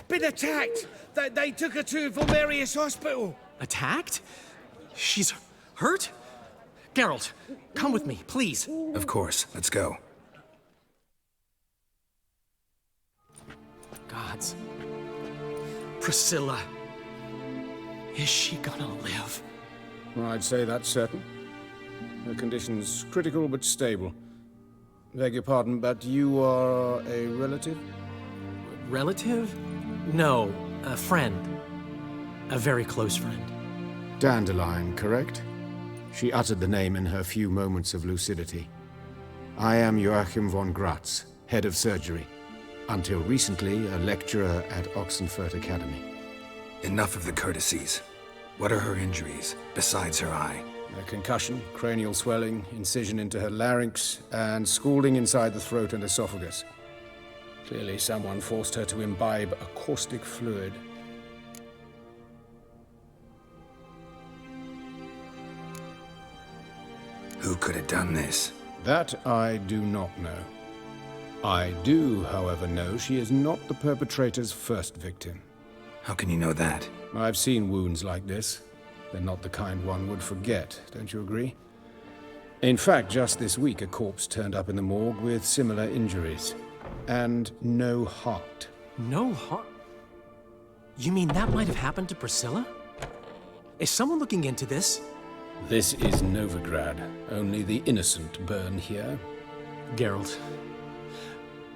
been attacked. They took her to Valmerius Hospital. Attacked? She's hurt? Geralt, come with me, please. Of course. Let's go. Gods. Priscilla. Is she gonna live? I'd say that's certain. Her condition's critical but stable. Beg your pardon, but you are a relative? Relative? No, a friend. A very close friend. Dandelion, correct? She uttered the name in her few moments of lucidity. I am Joachim von Gratz, head of surgery. Until recently, a lecturer at Oxenfurt Academy. Enough of the courtesies. What are her injuries, besides her eye? A concussion, cranial swelling, incision into her larynx, and scalding inside the throat and esophagus. Clearly someone forced her to imbibe a caustic fluid. Who could have done this? That I do not know. I do, however, know she is not the perpetrator's first victim. How can you know that? I've seen wounds like this. They're not the kind one would forget, don't you agree? In fact, just this week, a corpse turned up in the morgue with similar injuries. And no heart. No heart? You mean that might have happened to Priscilla? Is someone looking into this? This is Novigrad. Only the innocent burn here. Geralt,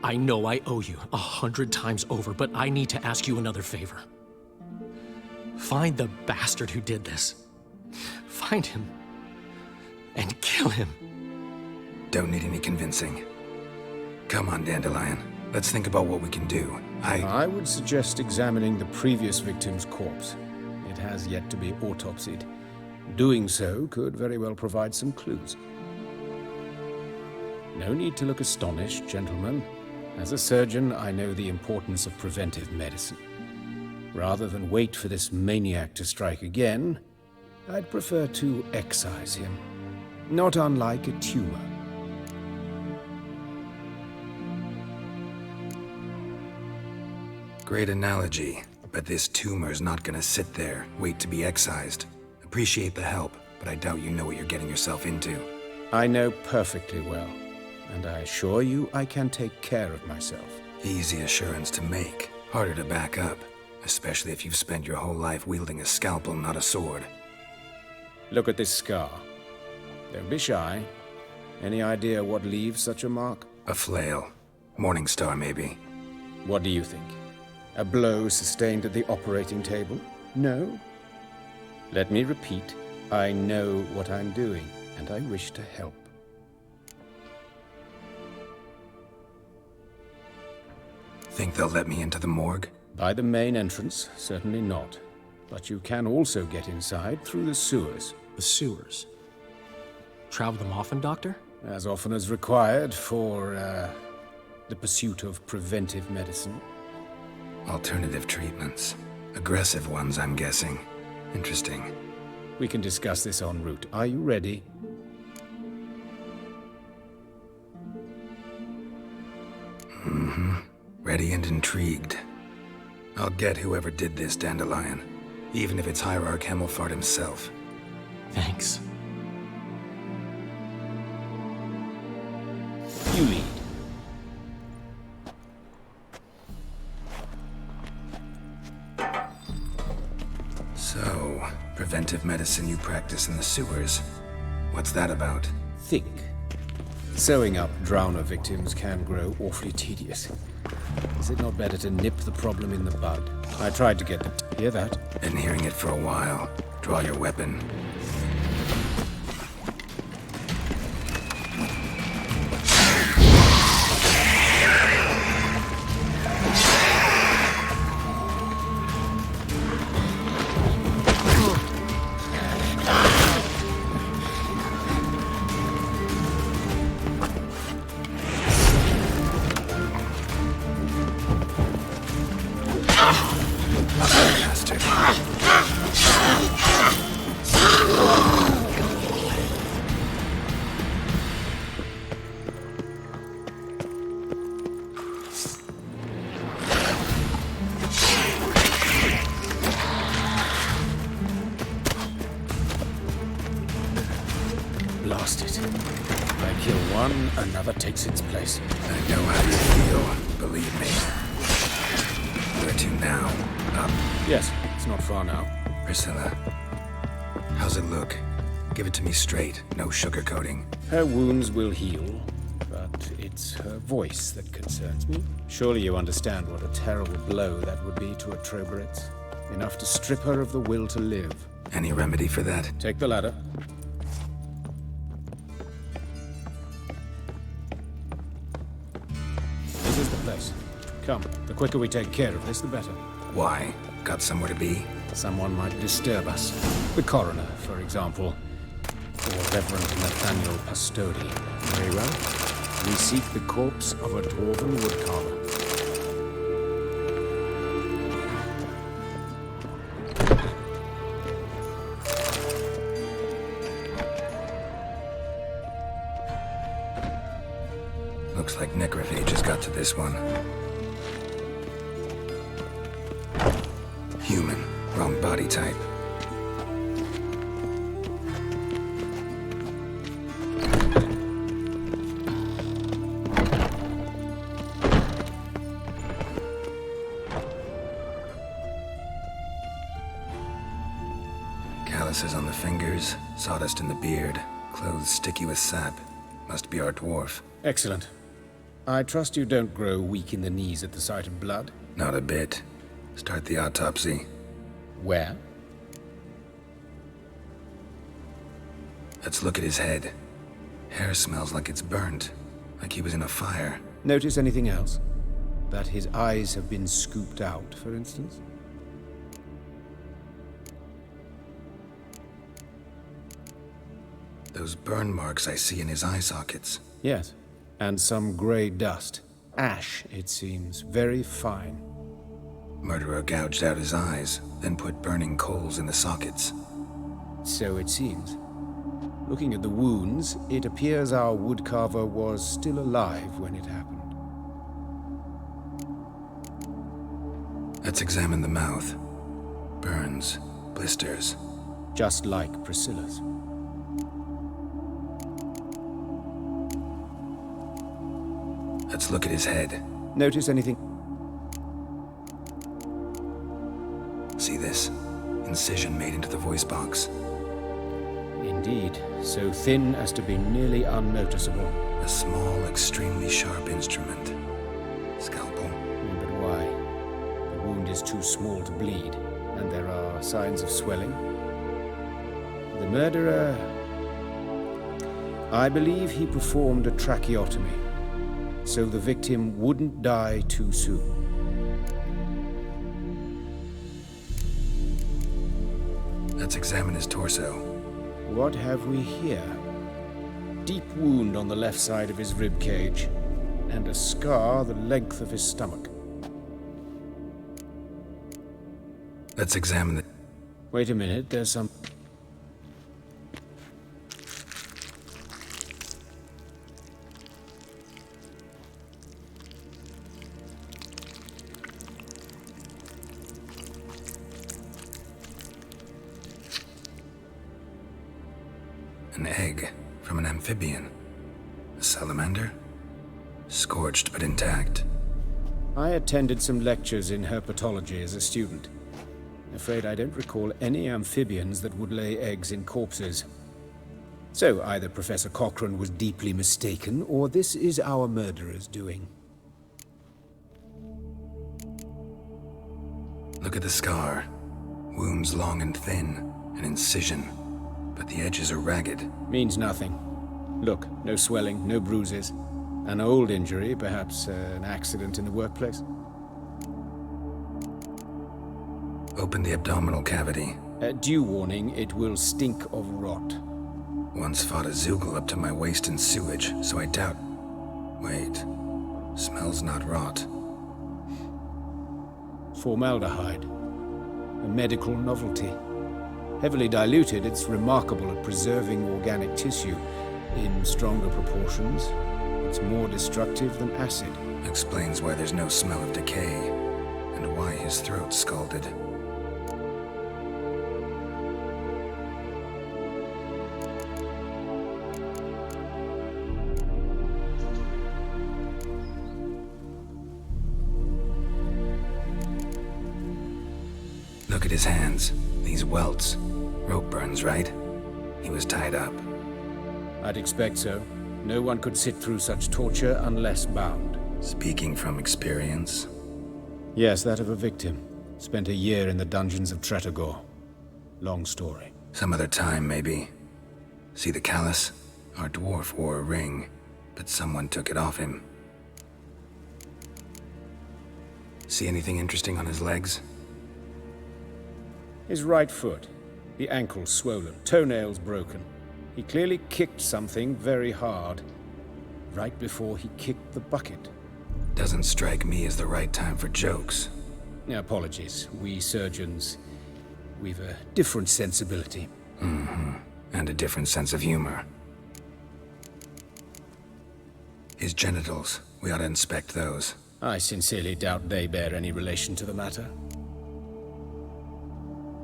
I know I owe you 100 times over, but I need to ask you another favor. Find the bastard who did this. Find him. And kill him. Don't need any convincing. Come on, Dandelion. Let's think about what we can do. I would suggest examining the previous victim's corpse. It has yet to be autopsied. Doing so could very well provide some clues. No need to look astonished, gentlemen. As a surgeon, I know the importance of preventive medicine. Rather than wait for this maniac to strike again, I'd prefer to excise him. Not unlike a tumor. Great analogy, but this tumor's not gonna sit there, wait to be excised. Appreciate the help, but I doubt you know what you're getting yourself into. I know perfectly well, and I assure you I can take care of myself. Easy assurance to make, harder to back up, especially if you've spent your whole life wielding a scalpel, not a sword. Look at this scar. Don't be shy. Any idea what leaves such a mark? A flail. Morningstar, maybe. What do you think? A blow sustained at the operating table? No? Let me repeat. I know what I'm doing, and I wish to help. Think they'll let me into the morgue? By the main entrance, certainly not. But you can also get inside through the sewers. The sewers? Travel them often, Doctor? As often as required for, the pursuit of preventive medicine. Alternative treatments. Aggressive ones, I'm guessing. Interesting. We can discuss this en route. Are you ready? Mm-hmm. Ready and intrigued. I'll get whoever did this, Dandelion. Even if it's Hierarch Hemmelfart himself. Thanks. You lead. So, preventive medicine you practice in the sewers. What's that about? Think. Sewing up drowner victims can grow awfully tedious. Is it not better to nip the problem in the bud? I tried to get them to hear that. Been hearing it for a while. Draw your weapon. Blast it. I kill one, another takes its place. I know how you feel, believe me. Where to now? Up? Yes, it's not far now. Priscilla, how's it look? Give it to me straight, no sugarcoating. Her wounds will heal, but it's her voice that concerns me. Surely you understand what a terrible blow that would be to a Troberet. Enough to strip her of the will to live. Any remedy for that? Take the ladder. This is the place. Come, the quicker we take care of this, the better. Why? Got somewhere to be? Someone might disturb us. The coroner, for example. Or Reverend Nathaniel Pastodi. Very well. We seek the corpse of a dwarven woodcarver. Looks like necrophage has got to this one. Human. Wrong body type. Calluses on the fingers, sawdust in the beard, clothes sticky with sap. Must be our dwarf. Excellent. I trust you don't grow weak in the knees at the sight of blood? Not a bit. Start the autopsy. Where? Let's look at his head. Hair smells like it's burnt, like he was in a fire. Notice anything else? That his eyes have been scooped out, for instance? Those burn marks I see in his eye sockets. Yes. And some grey dust. Ash, it seems. Very fine. Murderer gouged out his eyes, then put burning coals in the sockets. So it seems. Looking at the wounds, it appears our woodcarver was still alive when it happened. Let's examine the mouth. Burns, blisters. Just like Priscilla's. Let's look at his head. Notice anything? See this? Incision made into the voice box. Indeed, so thin as to be nearly unnoticeable. A small, extremely sharp instrument. Scalpel. But why? The wound is too small to bleed, and there are signs of swelling. The murderer... I believe he performed a tracheotomy, so the victim wouldn't die too soon. Let's examine his torso. What have we here? Deep wound on the left side of his rib cage, and a scar the length of his stomach. Let's examine the... Wait a minute, there's some... An egg from an amphibian. A salamander? Scorched but intact. I attended some lectures in herpetology as a student. Afraid I don't recall any amphibians that would lay eggs in corpses. So either Professor Cochrane was deeply mistaken, or this is our murderer's doing. Look at the scar. Wounds long and thin, an incision. But the edges are ragged. Means nothing. Look, no swelling, no bruises. An old injury, perhaps an accident in the workplace. Open the abdominal cavity. Due warning, it will stink of rot. Once fought a Zoogle up to my waist in sewage, so I doubt... Wait. Smells not rot. Formaldehyde. A medical novelty. Heavily diluted, it's remarkable at preserving organic tissue. In stronger proportions, it's more destructive than acid. Explains why there's no smell of decay, and why his throat's scalded. Look at his hands. These welts. Rope burns, right? He was tied up. I'd expect so. No one could sit through such torture unless bound. Speaking from experience? Yes, that of a victim. Spent a year in the dungeons of Tretogor. Long story. Some other time, maybe. See the callus? Our dwarf wore a ring, but someone took it off him. See anything interesting on his legs? His right foot. The ankle swollen, toenails broken. He clearly kicked something very hard, right before he kicked the bucket. Doesn't strike me as the right time for jokes. Apologies. We surgeons, we've a different sensibility. Mm-hmm. And a different sense of humor. His genitals, we ought to inspect those. I sincerely doubt they bear any relation to the matter.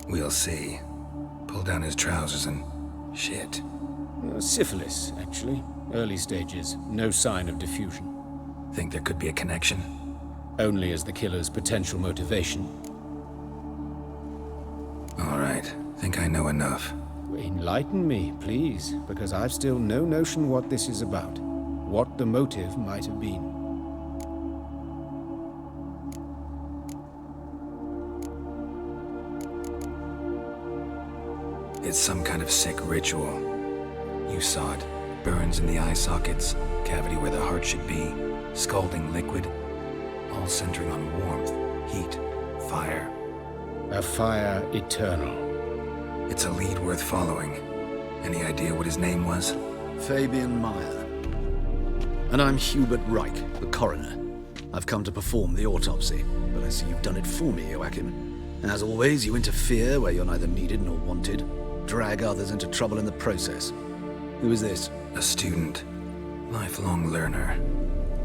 We'll see. Pull down his trousers and... shit. Syphilis, actually. Early stages. No sign of diffusion. Think there could be a connection? Only as the killer's potential motivation. All right. Think I know enough. Enlighten me, please, because I've still no notion what this is about. What the motive might have been. It's some kind of sick ritual. You saw it. Burns in the eye sockets, cavity where the heart should be, scalding liquid, all centering on warmth, heat, fire. A fire eternal. It's a lead worth following. Any idea what his name was? Fabian Meyer. And I'm Hubert Reich, the coroner. I've come to perform the autopsy, but I see you've done it for me, Joachim. As always, you interfere where you're neither needed nor wanted. Drag others into trouble in the process. Who is this? A student. Lifelong learner.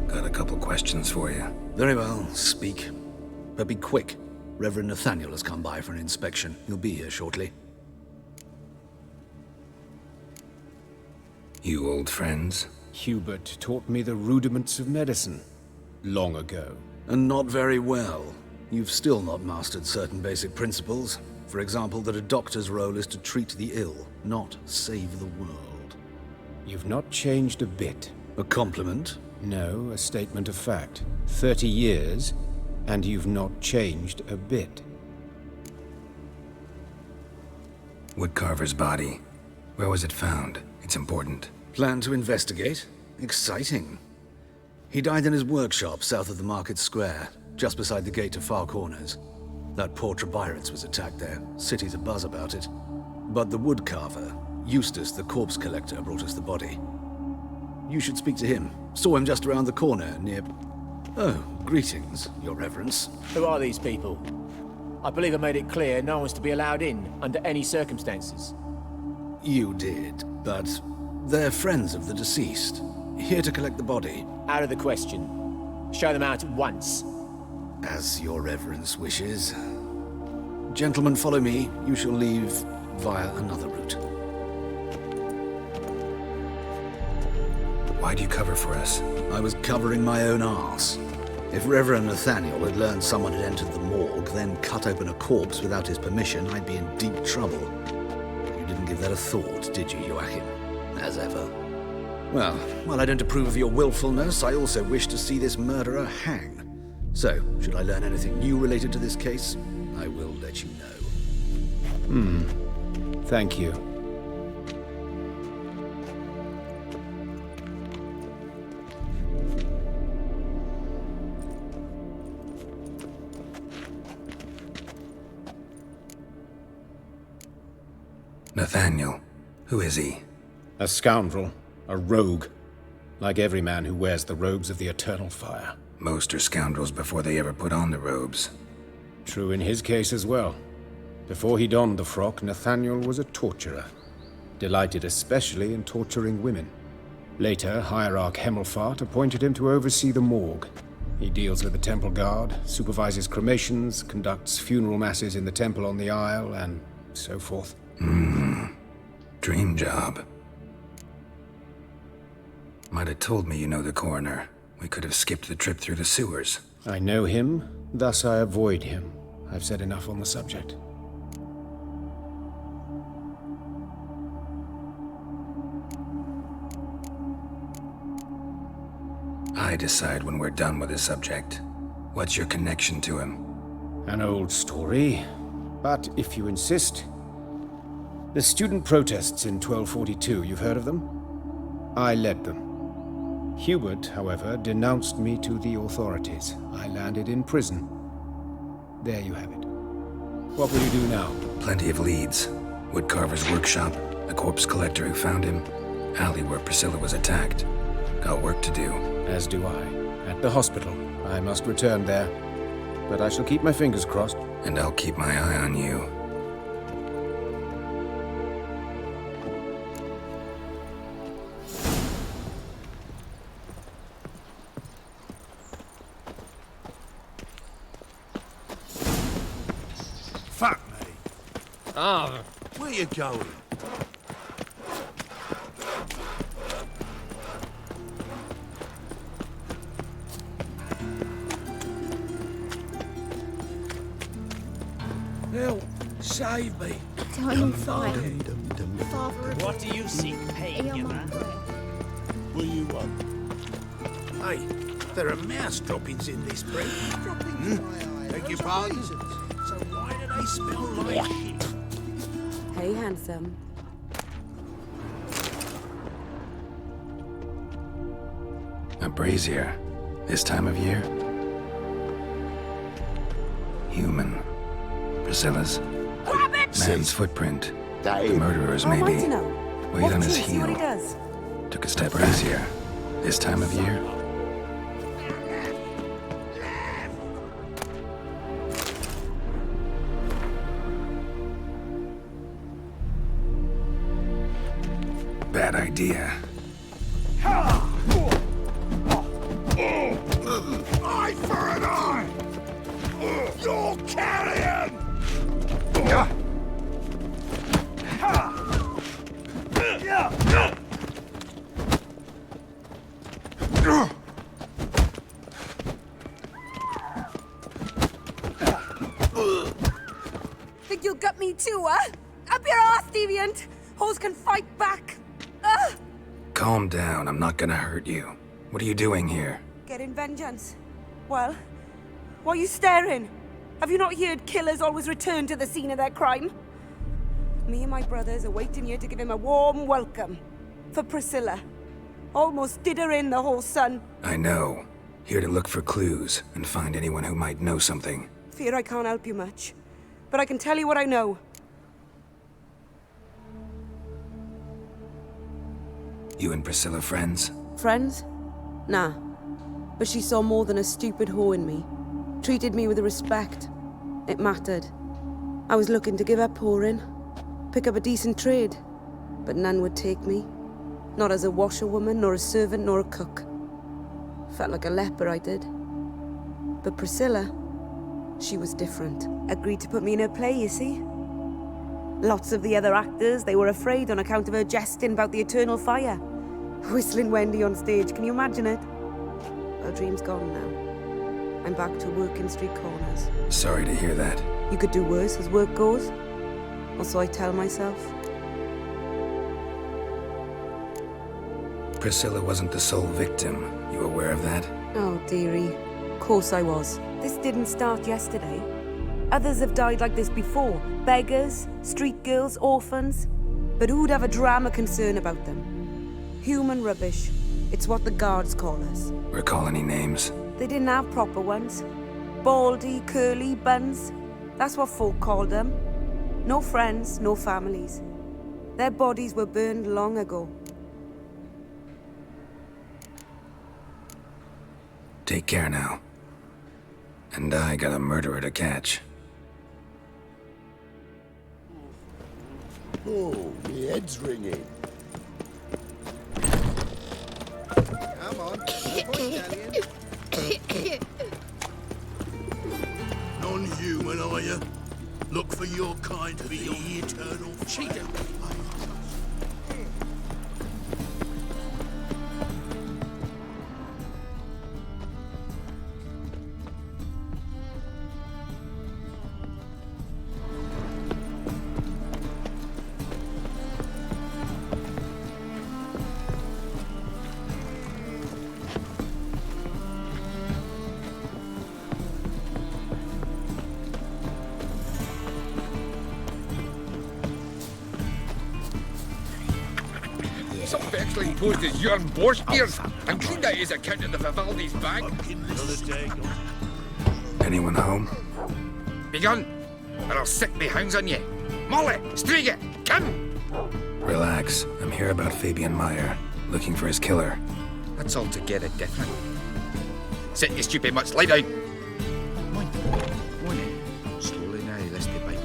Got a couple questions for you. Very well, speak. But be quick. Reverend Nathaniel has come by for an inspection. He'll be here shortly. You old friends? Hubert taught me the rudiments of medicine. Long ago. And not very well. You've still not mastered certain basic principles. For example, that a doctor's role is to treat the ill, not save the world. You've not changed a bit. A compliment? No, a statement of fact. 30 years, and you've not changed a bit. Woodcarver's body. Where was it found? It's important. Plan to investigate? Exciting. He died in his workshop south of the market square, just beside the gate to Far Corners. That poor Trebyritz was attacked there. City's abuzz about it. But the woodcarver, Eustace the corpse collector, brought us the body. You should speak to him. Saw him just around the corner near... Oh, greetings, Your Reverence. Who are these people? I believe I made it clear no one's to be allowed in under any circumstances. You did, but they're friends of the deceased. Here to collect the body. Out of the question. Show them out at once. As Your Reverence wishes. Gentlemen, follow me. You shall leave via another route. Why'd you cover for us? I was covering my own arse. If Reverend Nathaniel had learned someone had entered the morgue, then cut open a corpse without his permission, I'd be in deep trouble. You didn't give that a thought, did you, Joachim? As ever. Well, while I don't approve of your willfulness, I also wish to see this murderer hang. So, should I learn anything new related to this case, I will let you know. Thank you. Nathaniel. Who is he? A scoundrel. A rogue. Like every man who wears the robes of the Eternal Fire. Most are scoundrels before they ever put on the robes. True in his case as well. Before he donned the frock, Nathaniel was a torturer. Delighted especially in torturing women. Later, Hierarch Hemmelfart appointed him to oversee the morgue. He deals with the temple guard, supervises cremations, conducts funeral masses in the temple on the Isle, and so forth. Dream job. Might have told me you know the coroner. We could have skipped the trip through the sewers. I know him, thus I avoid him. I've said enough on the subject. I decide when we're done with the subject. What's your connection to him? An old story, but if you insist... The student protests in 1242, you've heard of them? I led them. Hubert, however, denounced me to the authorities. I landed in prison. There you have it. What will you do now? Plenty of leads. Woodcarver's workshop, the corpse collector who found him, alley where Priscilla was attacked. Got work to do. As do I. At the hospital. I must return there. But I shall keep my fingers crossed. And I'll keep my eye on you. Fuck me. Ah. Where you going? Help! Save me! Don't fight. Father, What do you seek, pagan? What do you want? Hey, there are mouse droppings in this bread. Beg your pardon? So why do they smell like shit? Hey, handsome. A brazier. This time of year? Human. Priscilla's. Man's footprint. The murderer's, maybe. Weight on his heel. Took a step brazier. This time of year? Bad idea. Eye for an eye! You're carrion! Think you'll gut me too, huh? Up your ass, deviant! Hoes can fight back! Ugh! Calm down, I'm not gonna hurt you. What are you doing here? Getting vengeance. Well, why are you staring? Have you not heard killers always return to the scene of their crime? Me and my brothers are waiting here to give him a warm welcome. For Priscilla. Almost did her in, the whole son. I know. Here to look for clues and find anyone who might know something. Fear I can't help you much. But I can tell you what I know. You and Priscilla friends? Friends? Nah. But she saw more than a stupid whore in me. Treated me with respect. It mattered. I was looking to give up whoring. Pick up a decent trade. But none would take me. Not as a washerwoman, nor a servant, nor a cook. Felt like a leper, I did. But Priscilla, she was different. Agreed to put me in her play, you see? Lots of the other actors, they were afraid on account of her jesting about the eternal fire. Whistling Wendy on stage, can you imagine it? Her dream's gone now. I'm back to working street corners. Sorry to hear that. You could do worse as work goes. Or so I tell myself. Priscilla wasn't the sole victim. You aware of that? Oh, dearie. Of course I was. This didn't start yesterday. Others have died like this before. Beggars, street girls, orphans. But who'd have a drama concern about them? Human rubbish. It's what the guards call us. Recall any names? They didn't have proper ones. Baldy, curly, buns. That's what folk called them. No friends, no families. Their bodies were burned long ago. Take care now. And I got a murderer to catch. Oh, my head's ringing. Come on, non-human, are you? Look for your kind to be the eternal cheater. Some Bexley posed as Jörn Borstiers and cleaned out his account in the Vivaldi's bag. Anyone home? Begun, or I'll sick me hounds on you. Molly, Striga, come! Relax. I'm here about Fabian Meyer, looking for his killer. That's altogether different. Sit, you stupid mutts, lie down. Come on in. Slowly now, lest they bite you.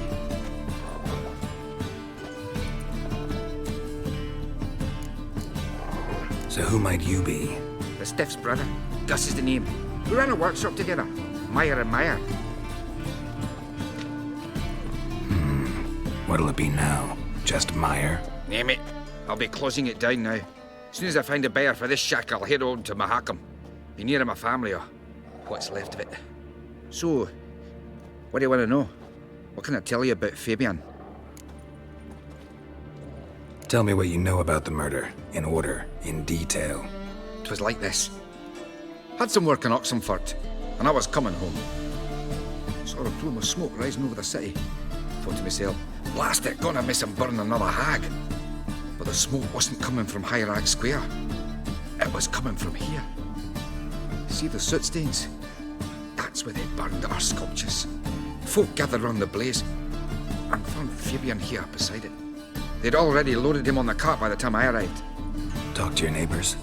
So who might you be? The Stiff's brother. Gus is the name. We ran a workshop together. Meyer and Meyer. What'll it be now? Just Meyer? Name it. I'll be closing it down now. As soon as I find a buyer for this shack, I'll head on to Mahakam. Be near my family, or what's left of it. So, what do you want to know? What can I tell you about Fabian? Tell me what you know about the murder, in order, in detail. 'Twas like this. Had some work in Oxenfurt, and I was coming home. Saw a plume of smoke rising over the city. Thought to myself, blast it, gonna miss him burn another hag. But the smoke wasn't coming from Hierarch Square. It was coming from here. See the soot stains? That's where they burned our sculptures. Folk gathered round the blaze, and found Fabian here beside it. They'd already loaded him on the cart by the time I arrived. Talk to your neighbors.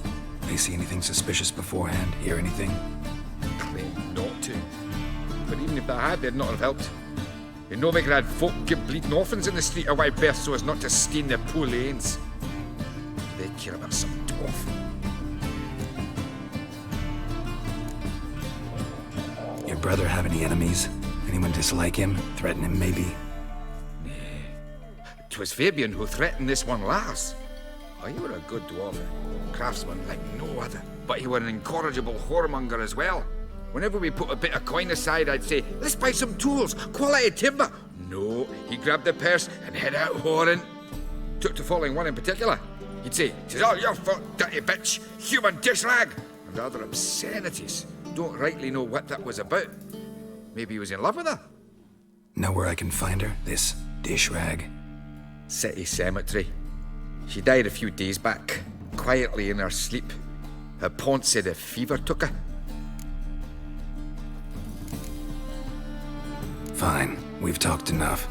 They see anything suspicious beforehand? Hear anything? Claimed not to. But even if they had, they'd not have helped. In Novigrad, folk give bleeding orphans in the street a wide berth so as not to stain their poor lanes. They care about some dwarf. Your brother have any enemies? Anyone dislike him? Threaten him, maybe? 'Twas Fabian who threatened this one last. Oh, you were a good dwarf. Craftsman like no other. But he were an incorrigible whoremonger as well. Whenever we put a bit of coin aside, I'd say, let's buy some tools, quality timber. No, he grabbed the purse and head out whoring. Took to following one in particular. He'd say, 'tis all your fault, dirty bitch, human dish rag, and other obscenities. Don't rightly know what that was about. Maybe he was in love with her. Know where I can find her, this dish rag? City cemetery. She died a few days back, quietly in her sleep. Her pont said a fever took her. Fine, we've talked enough.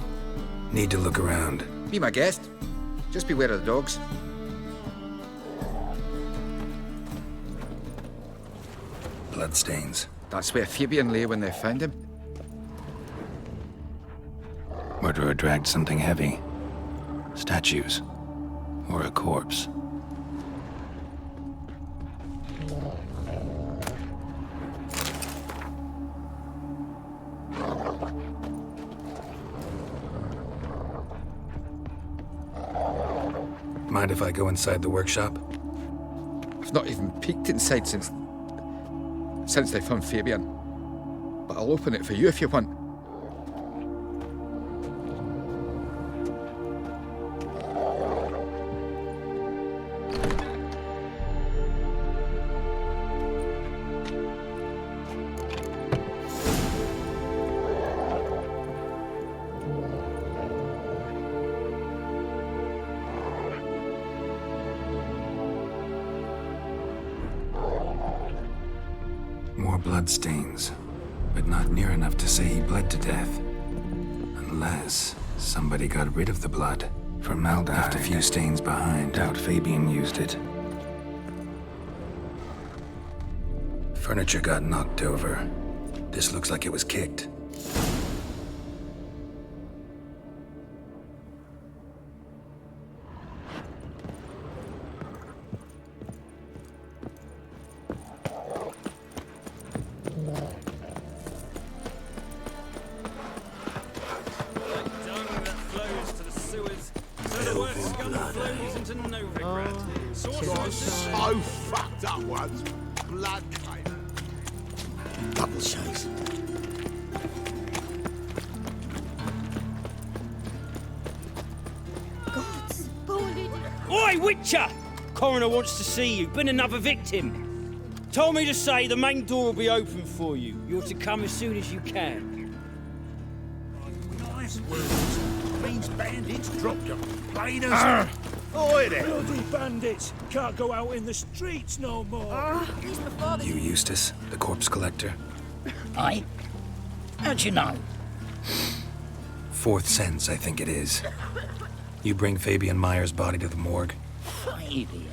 Need to look around. Be my guest. Just beware of the dogs. bloodstains. That's where Fabian lay when they found him. Murderer dragged something heavy. Statues. Or a corpse. Mind if I go inside the workshop? I've not even peeked inside since they found Fabian. But I'll open it for you if you want. More bloodstains, but not near enough to say he bled to death. Unless somebody got rid of the blood. Formaldehyde. Left a few stains behind. Doubt Fabian used it. Furniture got knocked over. This looks like it was kicked. So fucked up ones. Blood came. Double chase. Oi, Witcher! Coroner wants to see you. Been another victim. Told me to say the main door will be open for you. You're to come as soon as you can. Nice words. Means bandits dropped them. Plain as... Oi there! Bloody bandits! Can't go out in the streets no more. You Eustace, the corpse collector? Aye? How'd you know? Fourth sense, I think it is. You bring Fabian Meyer's body to the morgue? Fabian?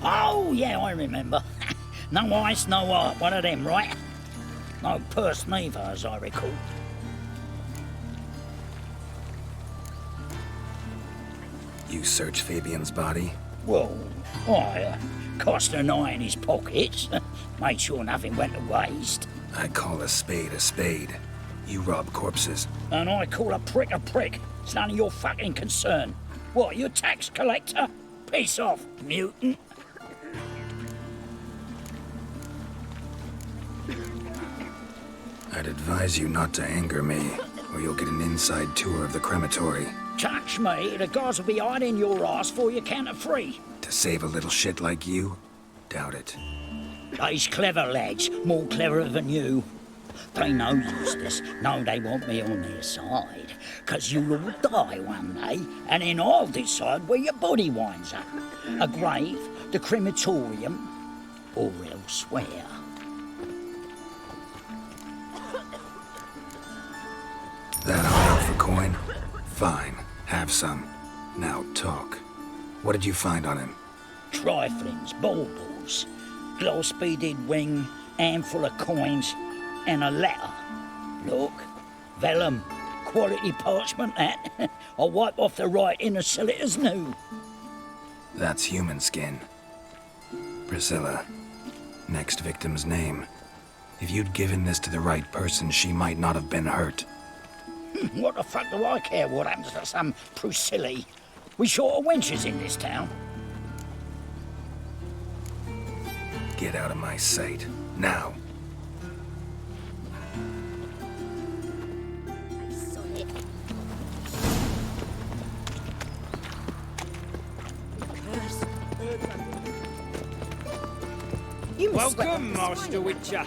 Oh, yeah, I remember. No ice, no art, one of them, right? No purse neither, as I recall. You search Fabian's body? Well, I cast an eye in his pockets, made sure nothing went to waste. I call a spade a spade. You rob corpses. And I call a prick a prick. It's none of your fucking concern. What, you a tax collector? Piss off, mutant. I'd advise you not to anger me, or you'll get an inside tour of the crematory. Touch me, the guards will be hiding your ass for you count of 3. To save a little shit like you? Doubt it. These clever lads, more cleverer than you. They know Eustace, know they want me on their side. 'Cause you'll all die one day, and then I'll decide where your body winds up. A grave, the crematorium, or elsewhere. That all out for coin? Fine. Have some. Now talk. What did you find on him? Triflings, baubles, glass-beaded wing, handful of coins, and a letter. Look, vellum, quality parchment that. I'll wipe off the writing and sell it as new. That's human skin. Priscilla. Next victim's name. If you'd given this to the right person, she might not have been hurt. What the fuck do I care what happens to some Priscilla? We short of wenches in this town. Get out of my sight. Now. Welcome, Master Witcher.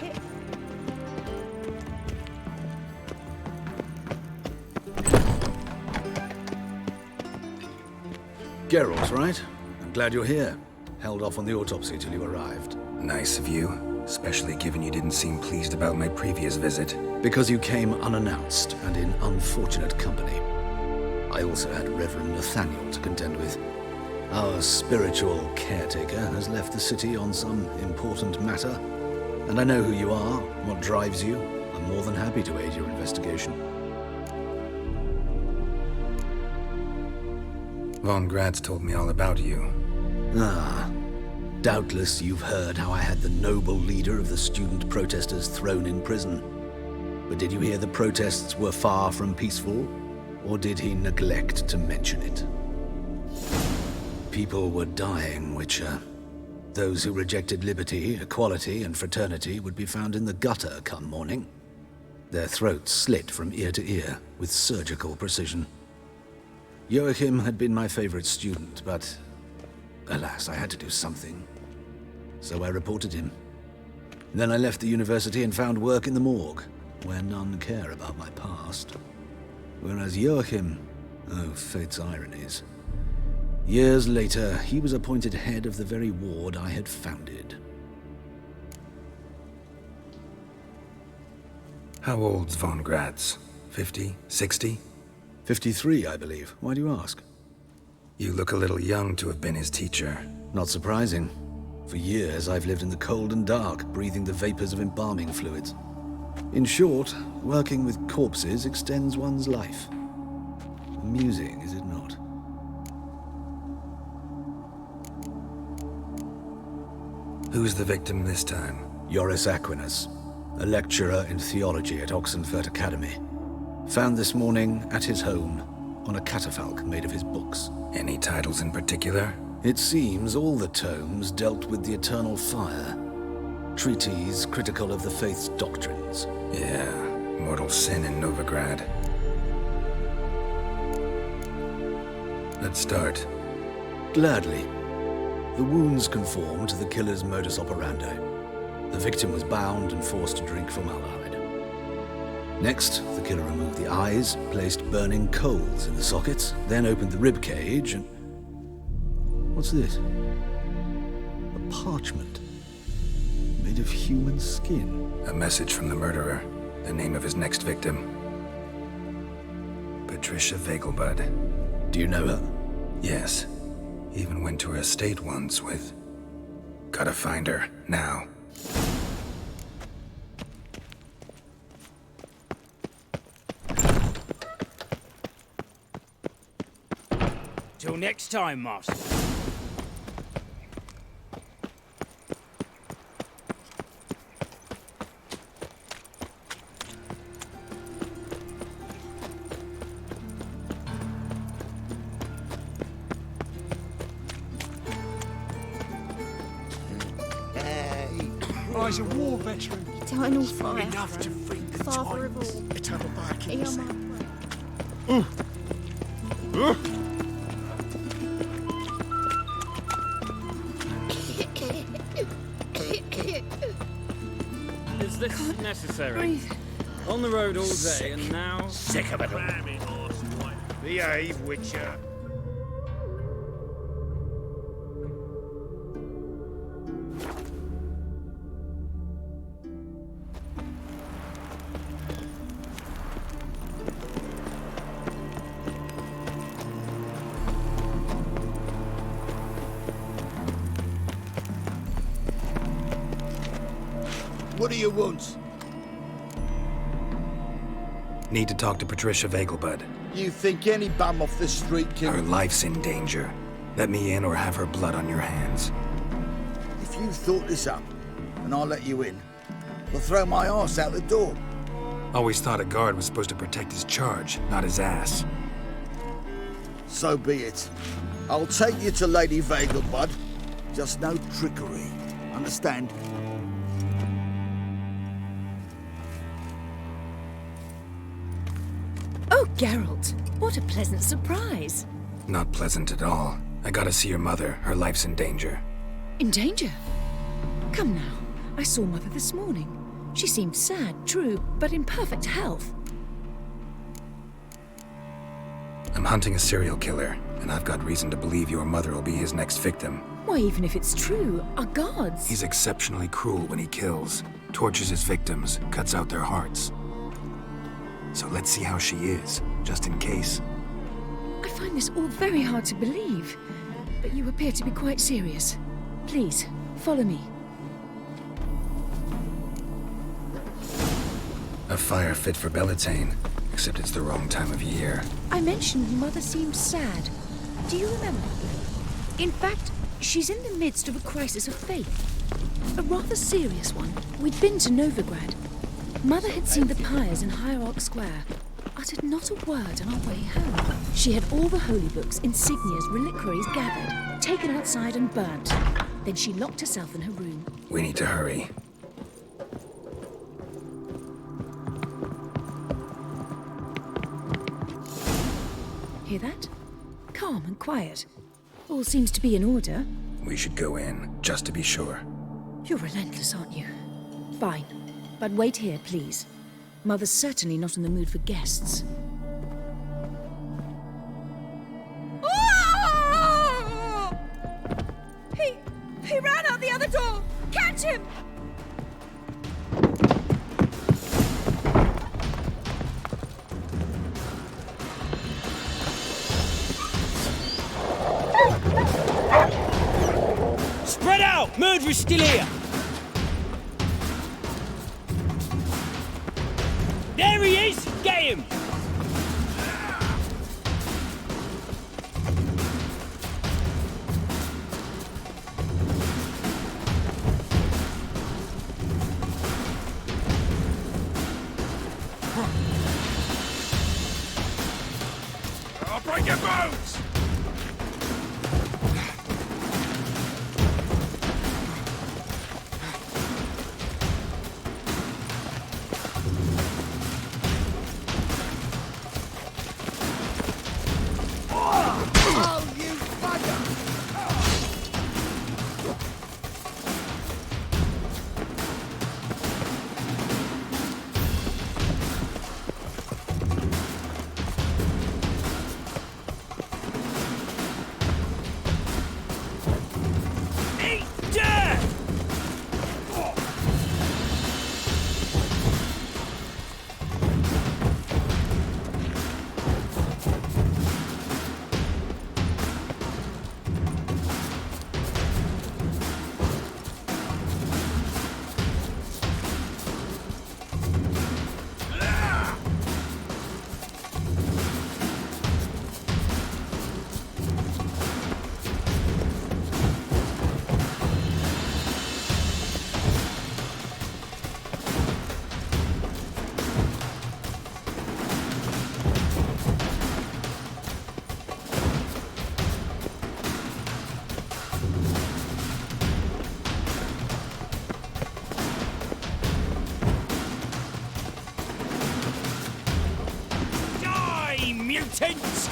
Geralt, right? I'm glad you're here. Held off on the autopsy till you arrived. Nice of you, especially given you didn't seem pleased about my previous visit. Because you came unannounced and in unfortunate company. I also had Reverend Nathaniel to contend with. Our spiritual caretaker has left the city on some important matter. And I know who you are, what drives you. I'm more than happy to aid your investigation. Von Gratz told me all about you. Ah. Doubtless you've heard how I had the noble leader of the student protesters thrown in prison. But did you hear the protests were far from peaceful? Or did he neglect to mention it? People were dying, Witcher. Those who rejected liberty, equality, and fraternity would be found in the gutter come morning. Their throats slit from ear to ear with surgical precision. Joachim had been my favorite student, but alas, I had to do something. So I reported him. Then I left the university and found work in the morgue, where none care about my past. Whereas Joachim, oh, fate's ironies. Years later, he was appointed head of the very ward I had founded. How old's Von Gratz? 50? 60? 53, I believe. Why do you ask? You look a little young to have been his teacher. Not surprising. For years, I've lived in the cold and dark, breathing the vapors of embalming fluids. In short, working with corpses extends one's life. Amusing, is it not? Who's the victim this time? Joris Aquinas, a lecturer in theology at Oxenfurt Academy. Found this morning at his home on a catafalque made of his books. Any titles in particular? It seems all the tomes dealt with the eternal fire. Treatises critical of the faith's doctrines. Yeah, mortal sin in Novigrad. Let's start. Gladly. The wounds conform to the killer's modus operandi. The victim was bound and forced to drink formaldehyde. Next, the killer removed the eyes, placed burning coals in the sockets, then opened the rib cage and... What's this? A parchment. Made of human skin. A message from the murderer. The name of his next victim. Patricia Vegelbud. Do you know her? Yes. Even went to her estate once with... Gotta find her, now. Till next time, Master. Oh, he's a war veteran. Eternal fire. Enough to feed the Father of times. all. Eternal barking. Hear my Is this necessary? breathe. On the road all day and now... Sick of it all. Behave, Witcher. What do you want? Need to talk to Patricia Vegelbud. You think any bum off the street can... Her life's in danger. Let me in or have her blood on your hands. If you thought this up, and I'll let you in, I'll throw my arse out the door. Always thought a guard was supposed to protect his charge, not his ass. So be it. I'll take you to Lady Vegelbud. Just no trickery. Understand? Oh, Geralt, what a pleasant surprise. Not pleasant at all. I gotta see your mother. Her life's in danger. In danger? Come now, I saw Mother this morning. She seemed sad, true, but in perfect health. I'm hunting a serial killer, and I've got reason to believe your mother will be his next victim. Why, even if it's true, our gods... He's exceptionally cruel when he kills, tortures his victims, cuts out their hearts. So let's see how she is, just in case. I find this all very hard to believe, but you appear to be quite serious. Please, follow me. A fire fit for Bellatane, except it's the wrong time of year. I mentioned Mother seemed sad. Do you remember? In fact, she's in the midst of a crisis of faith. A rather serious one. We'd been to Novigrad. Mother had seen the pyres in Hierarch Square. Uttered not a word on our way home. She had all the holy books, insignias, reliquaries gathered, taken outside and burnt. Then she locked herself in her room. We need to hurry. Hear that? Calm and quiet. All seems to be in order. We should go in, just to be sure. You're relentless, aren't you? Fine. But wait here, please. Mother's certainly not in the mood for guests. Oh! He ran out the other door! Catch him! Spread out! Murderer's still here! There he is! Get him! I'll break your bones! Mutants!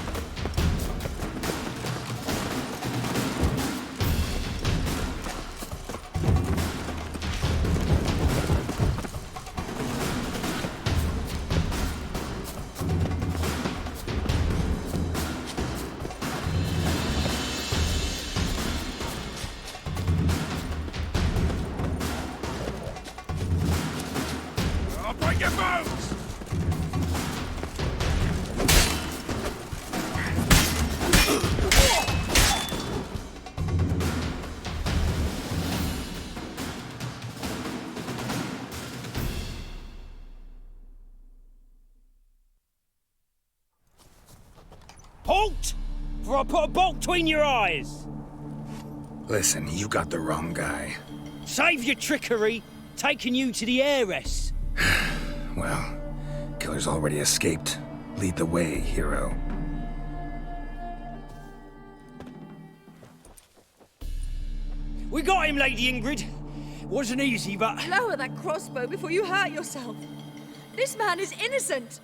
I'll break your bones! Halt! For I put a bolt between your eyes! Listen, you got the wrong guy. Save your trickery, taking you to the heiress. Well, killer's already escaped. Lead the way, hero. We got him, Lady Ingrid. Wasn't easy, but... Lower that crossbow before you hurt yourself. This man is innocent.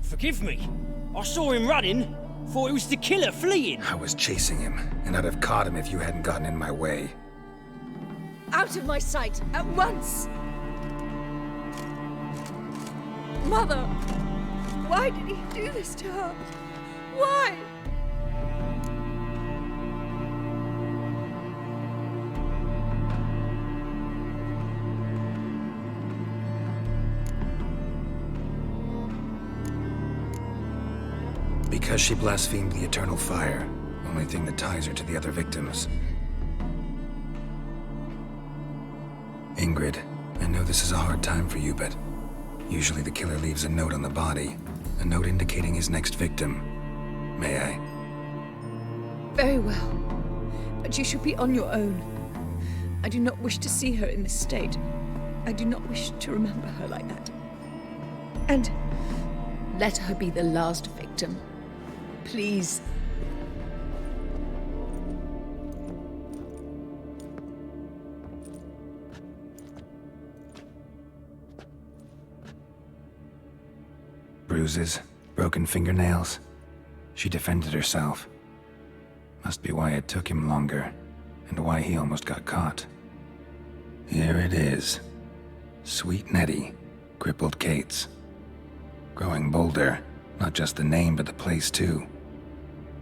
Forgive me. I saw him running. Thought it was the killer fleeing. I was chasing him, and I'd have caught him if you hadn't gotten in my way. Out of my sight, at once! Mother! Why did he do this to her? Why? Because she blasphemed the eternal fire. Only thing that ties her to the other victims. Ingrid, I know this is a hard time for you, but Usually the killer leaves a note on the body, a note indicating his next victim. May I? Very well. But you should be on your own. I do not wish to see her in this state. I do not wish to remember her like that. And let her be the last victim. Please. Bruises, broken fingernails. She defended herself. Must be why it took him longer, and why he almost got caught. Here it is. Sweet Nettie, crippled Kate's. Growing bolder, not just the name, but the place too.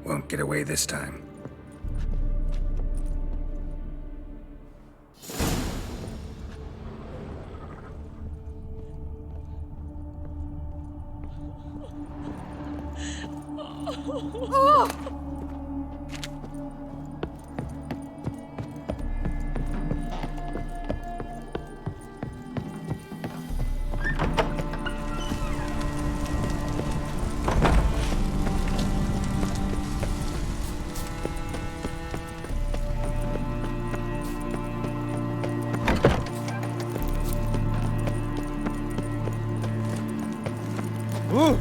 Won't get away this time. Oh!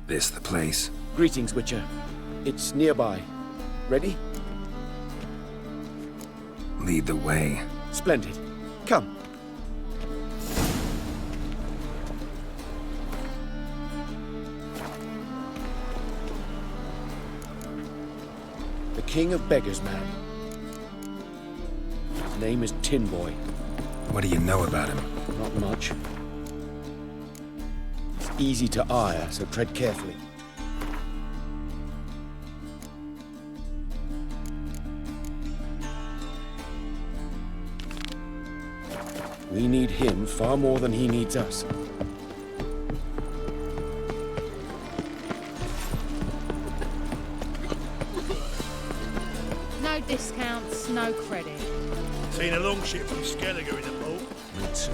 This the place? Greetings, Witcher. It's nearby. Ready? Lead the way. Splendid. Come. The King of Beggars, man. His name is Tin Boy. What do you know about him? Not much. It's easy to ire, so tread carefully. We need him far more than he needs us. No discounts, no credit. Seen a longship from Skelliger in the port. Me too.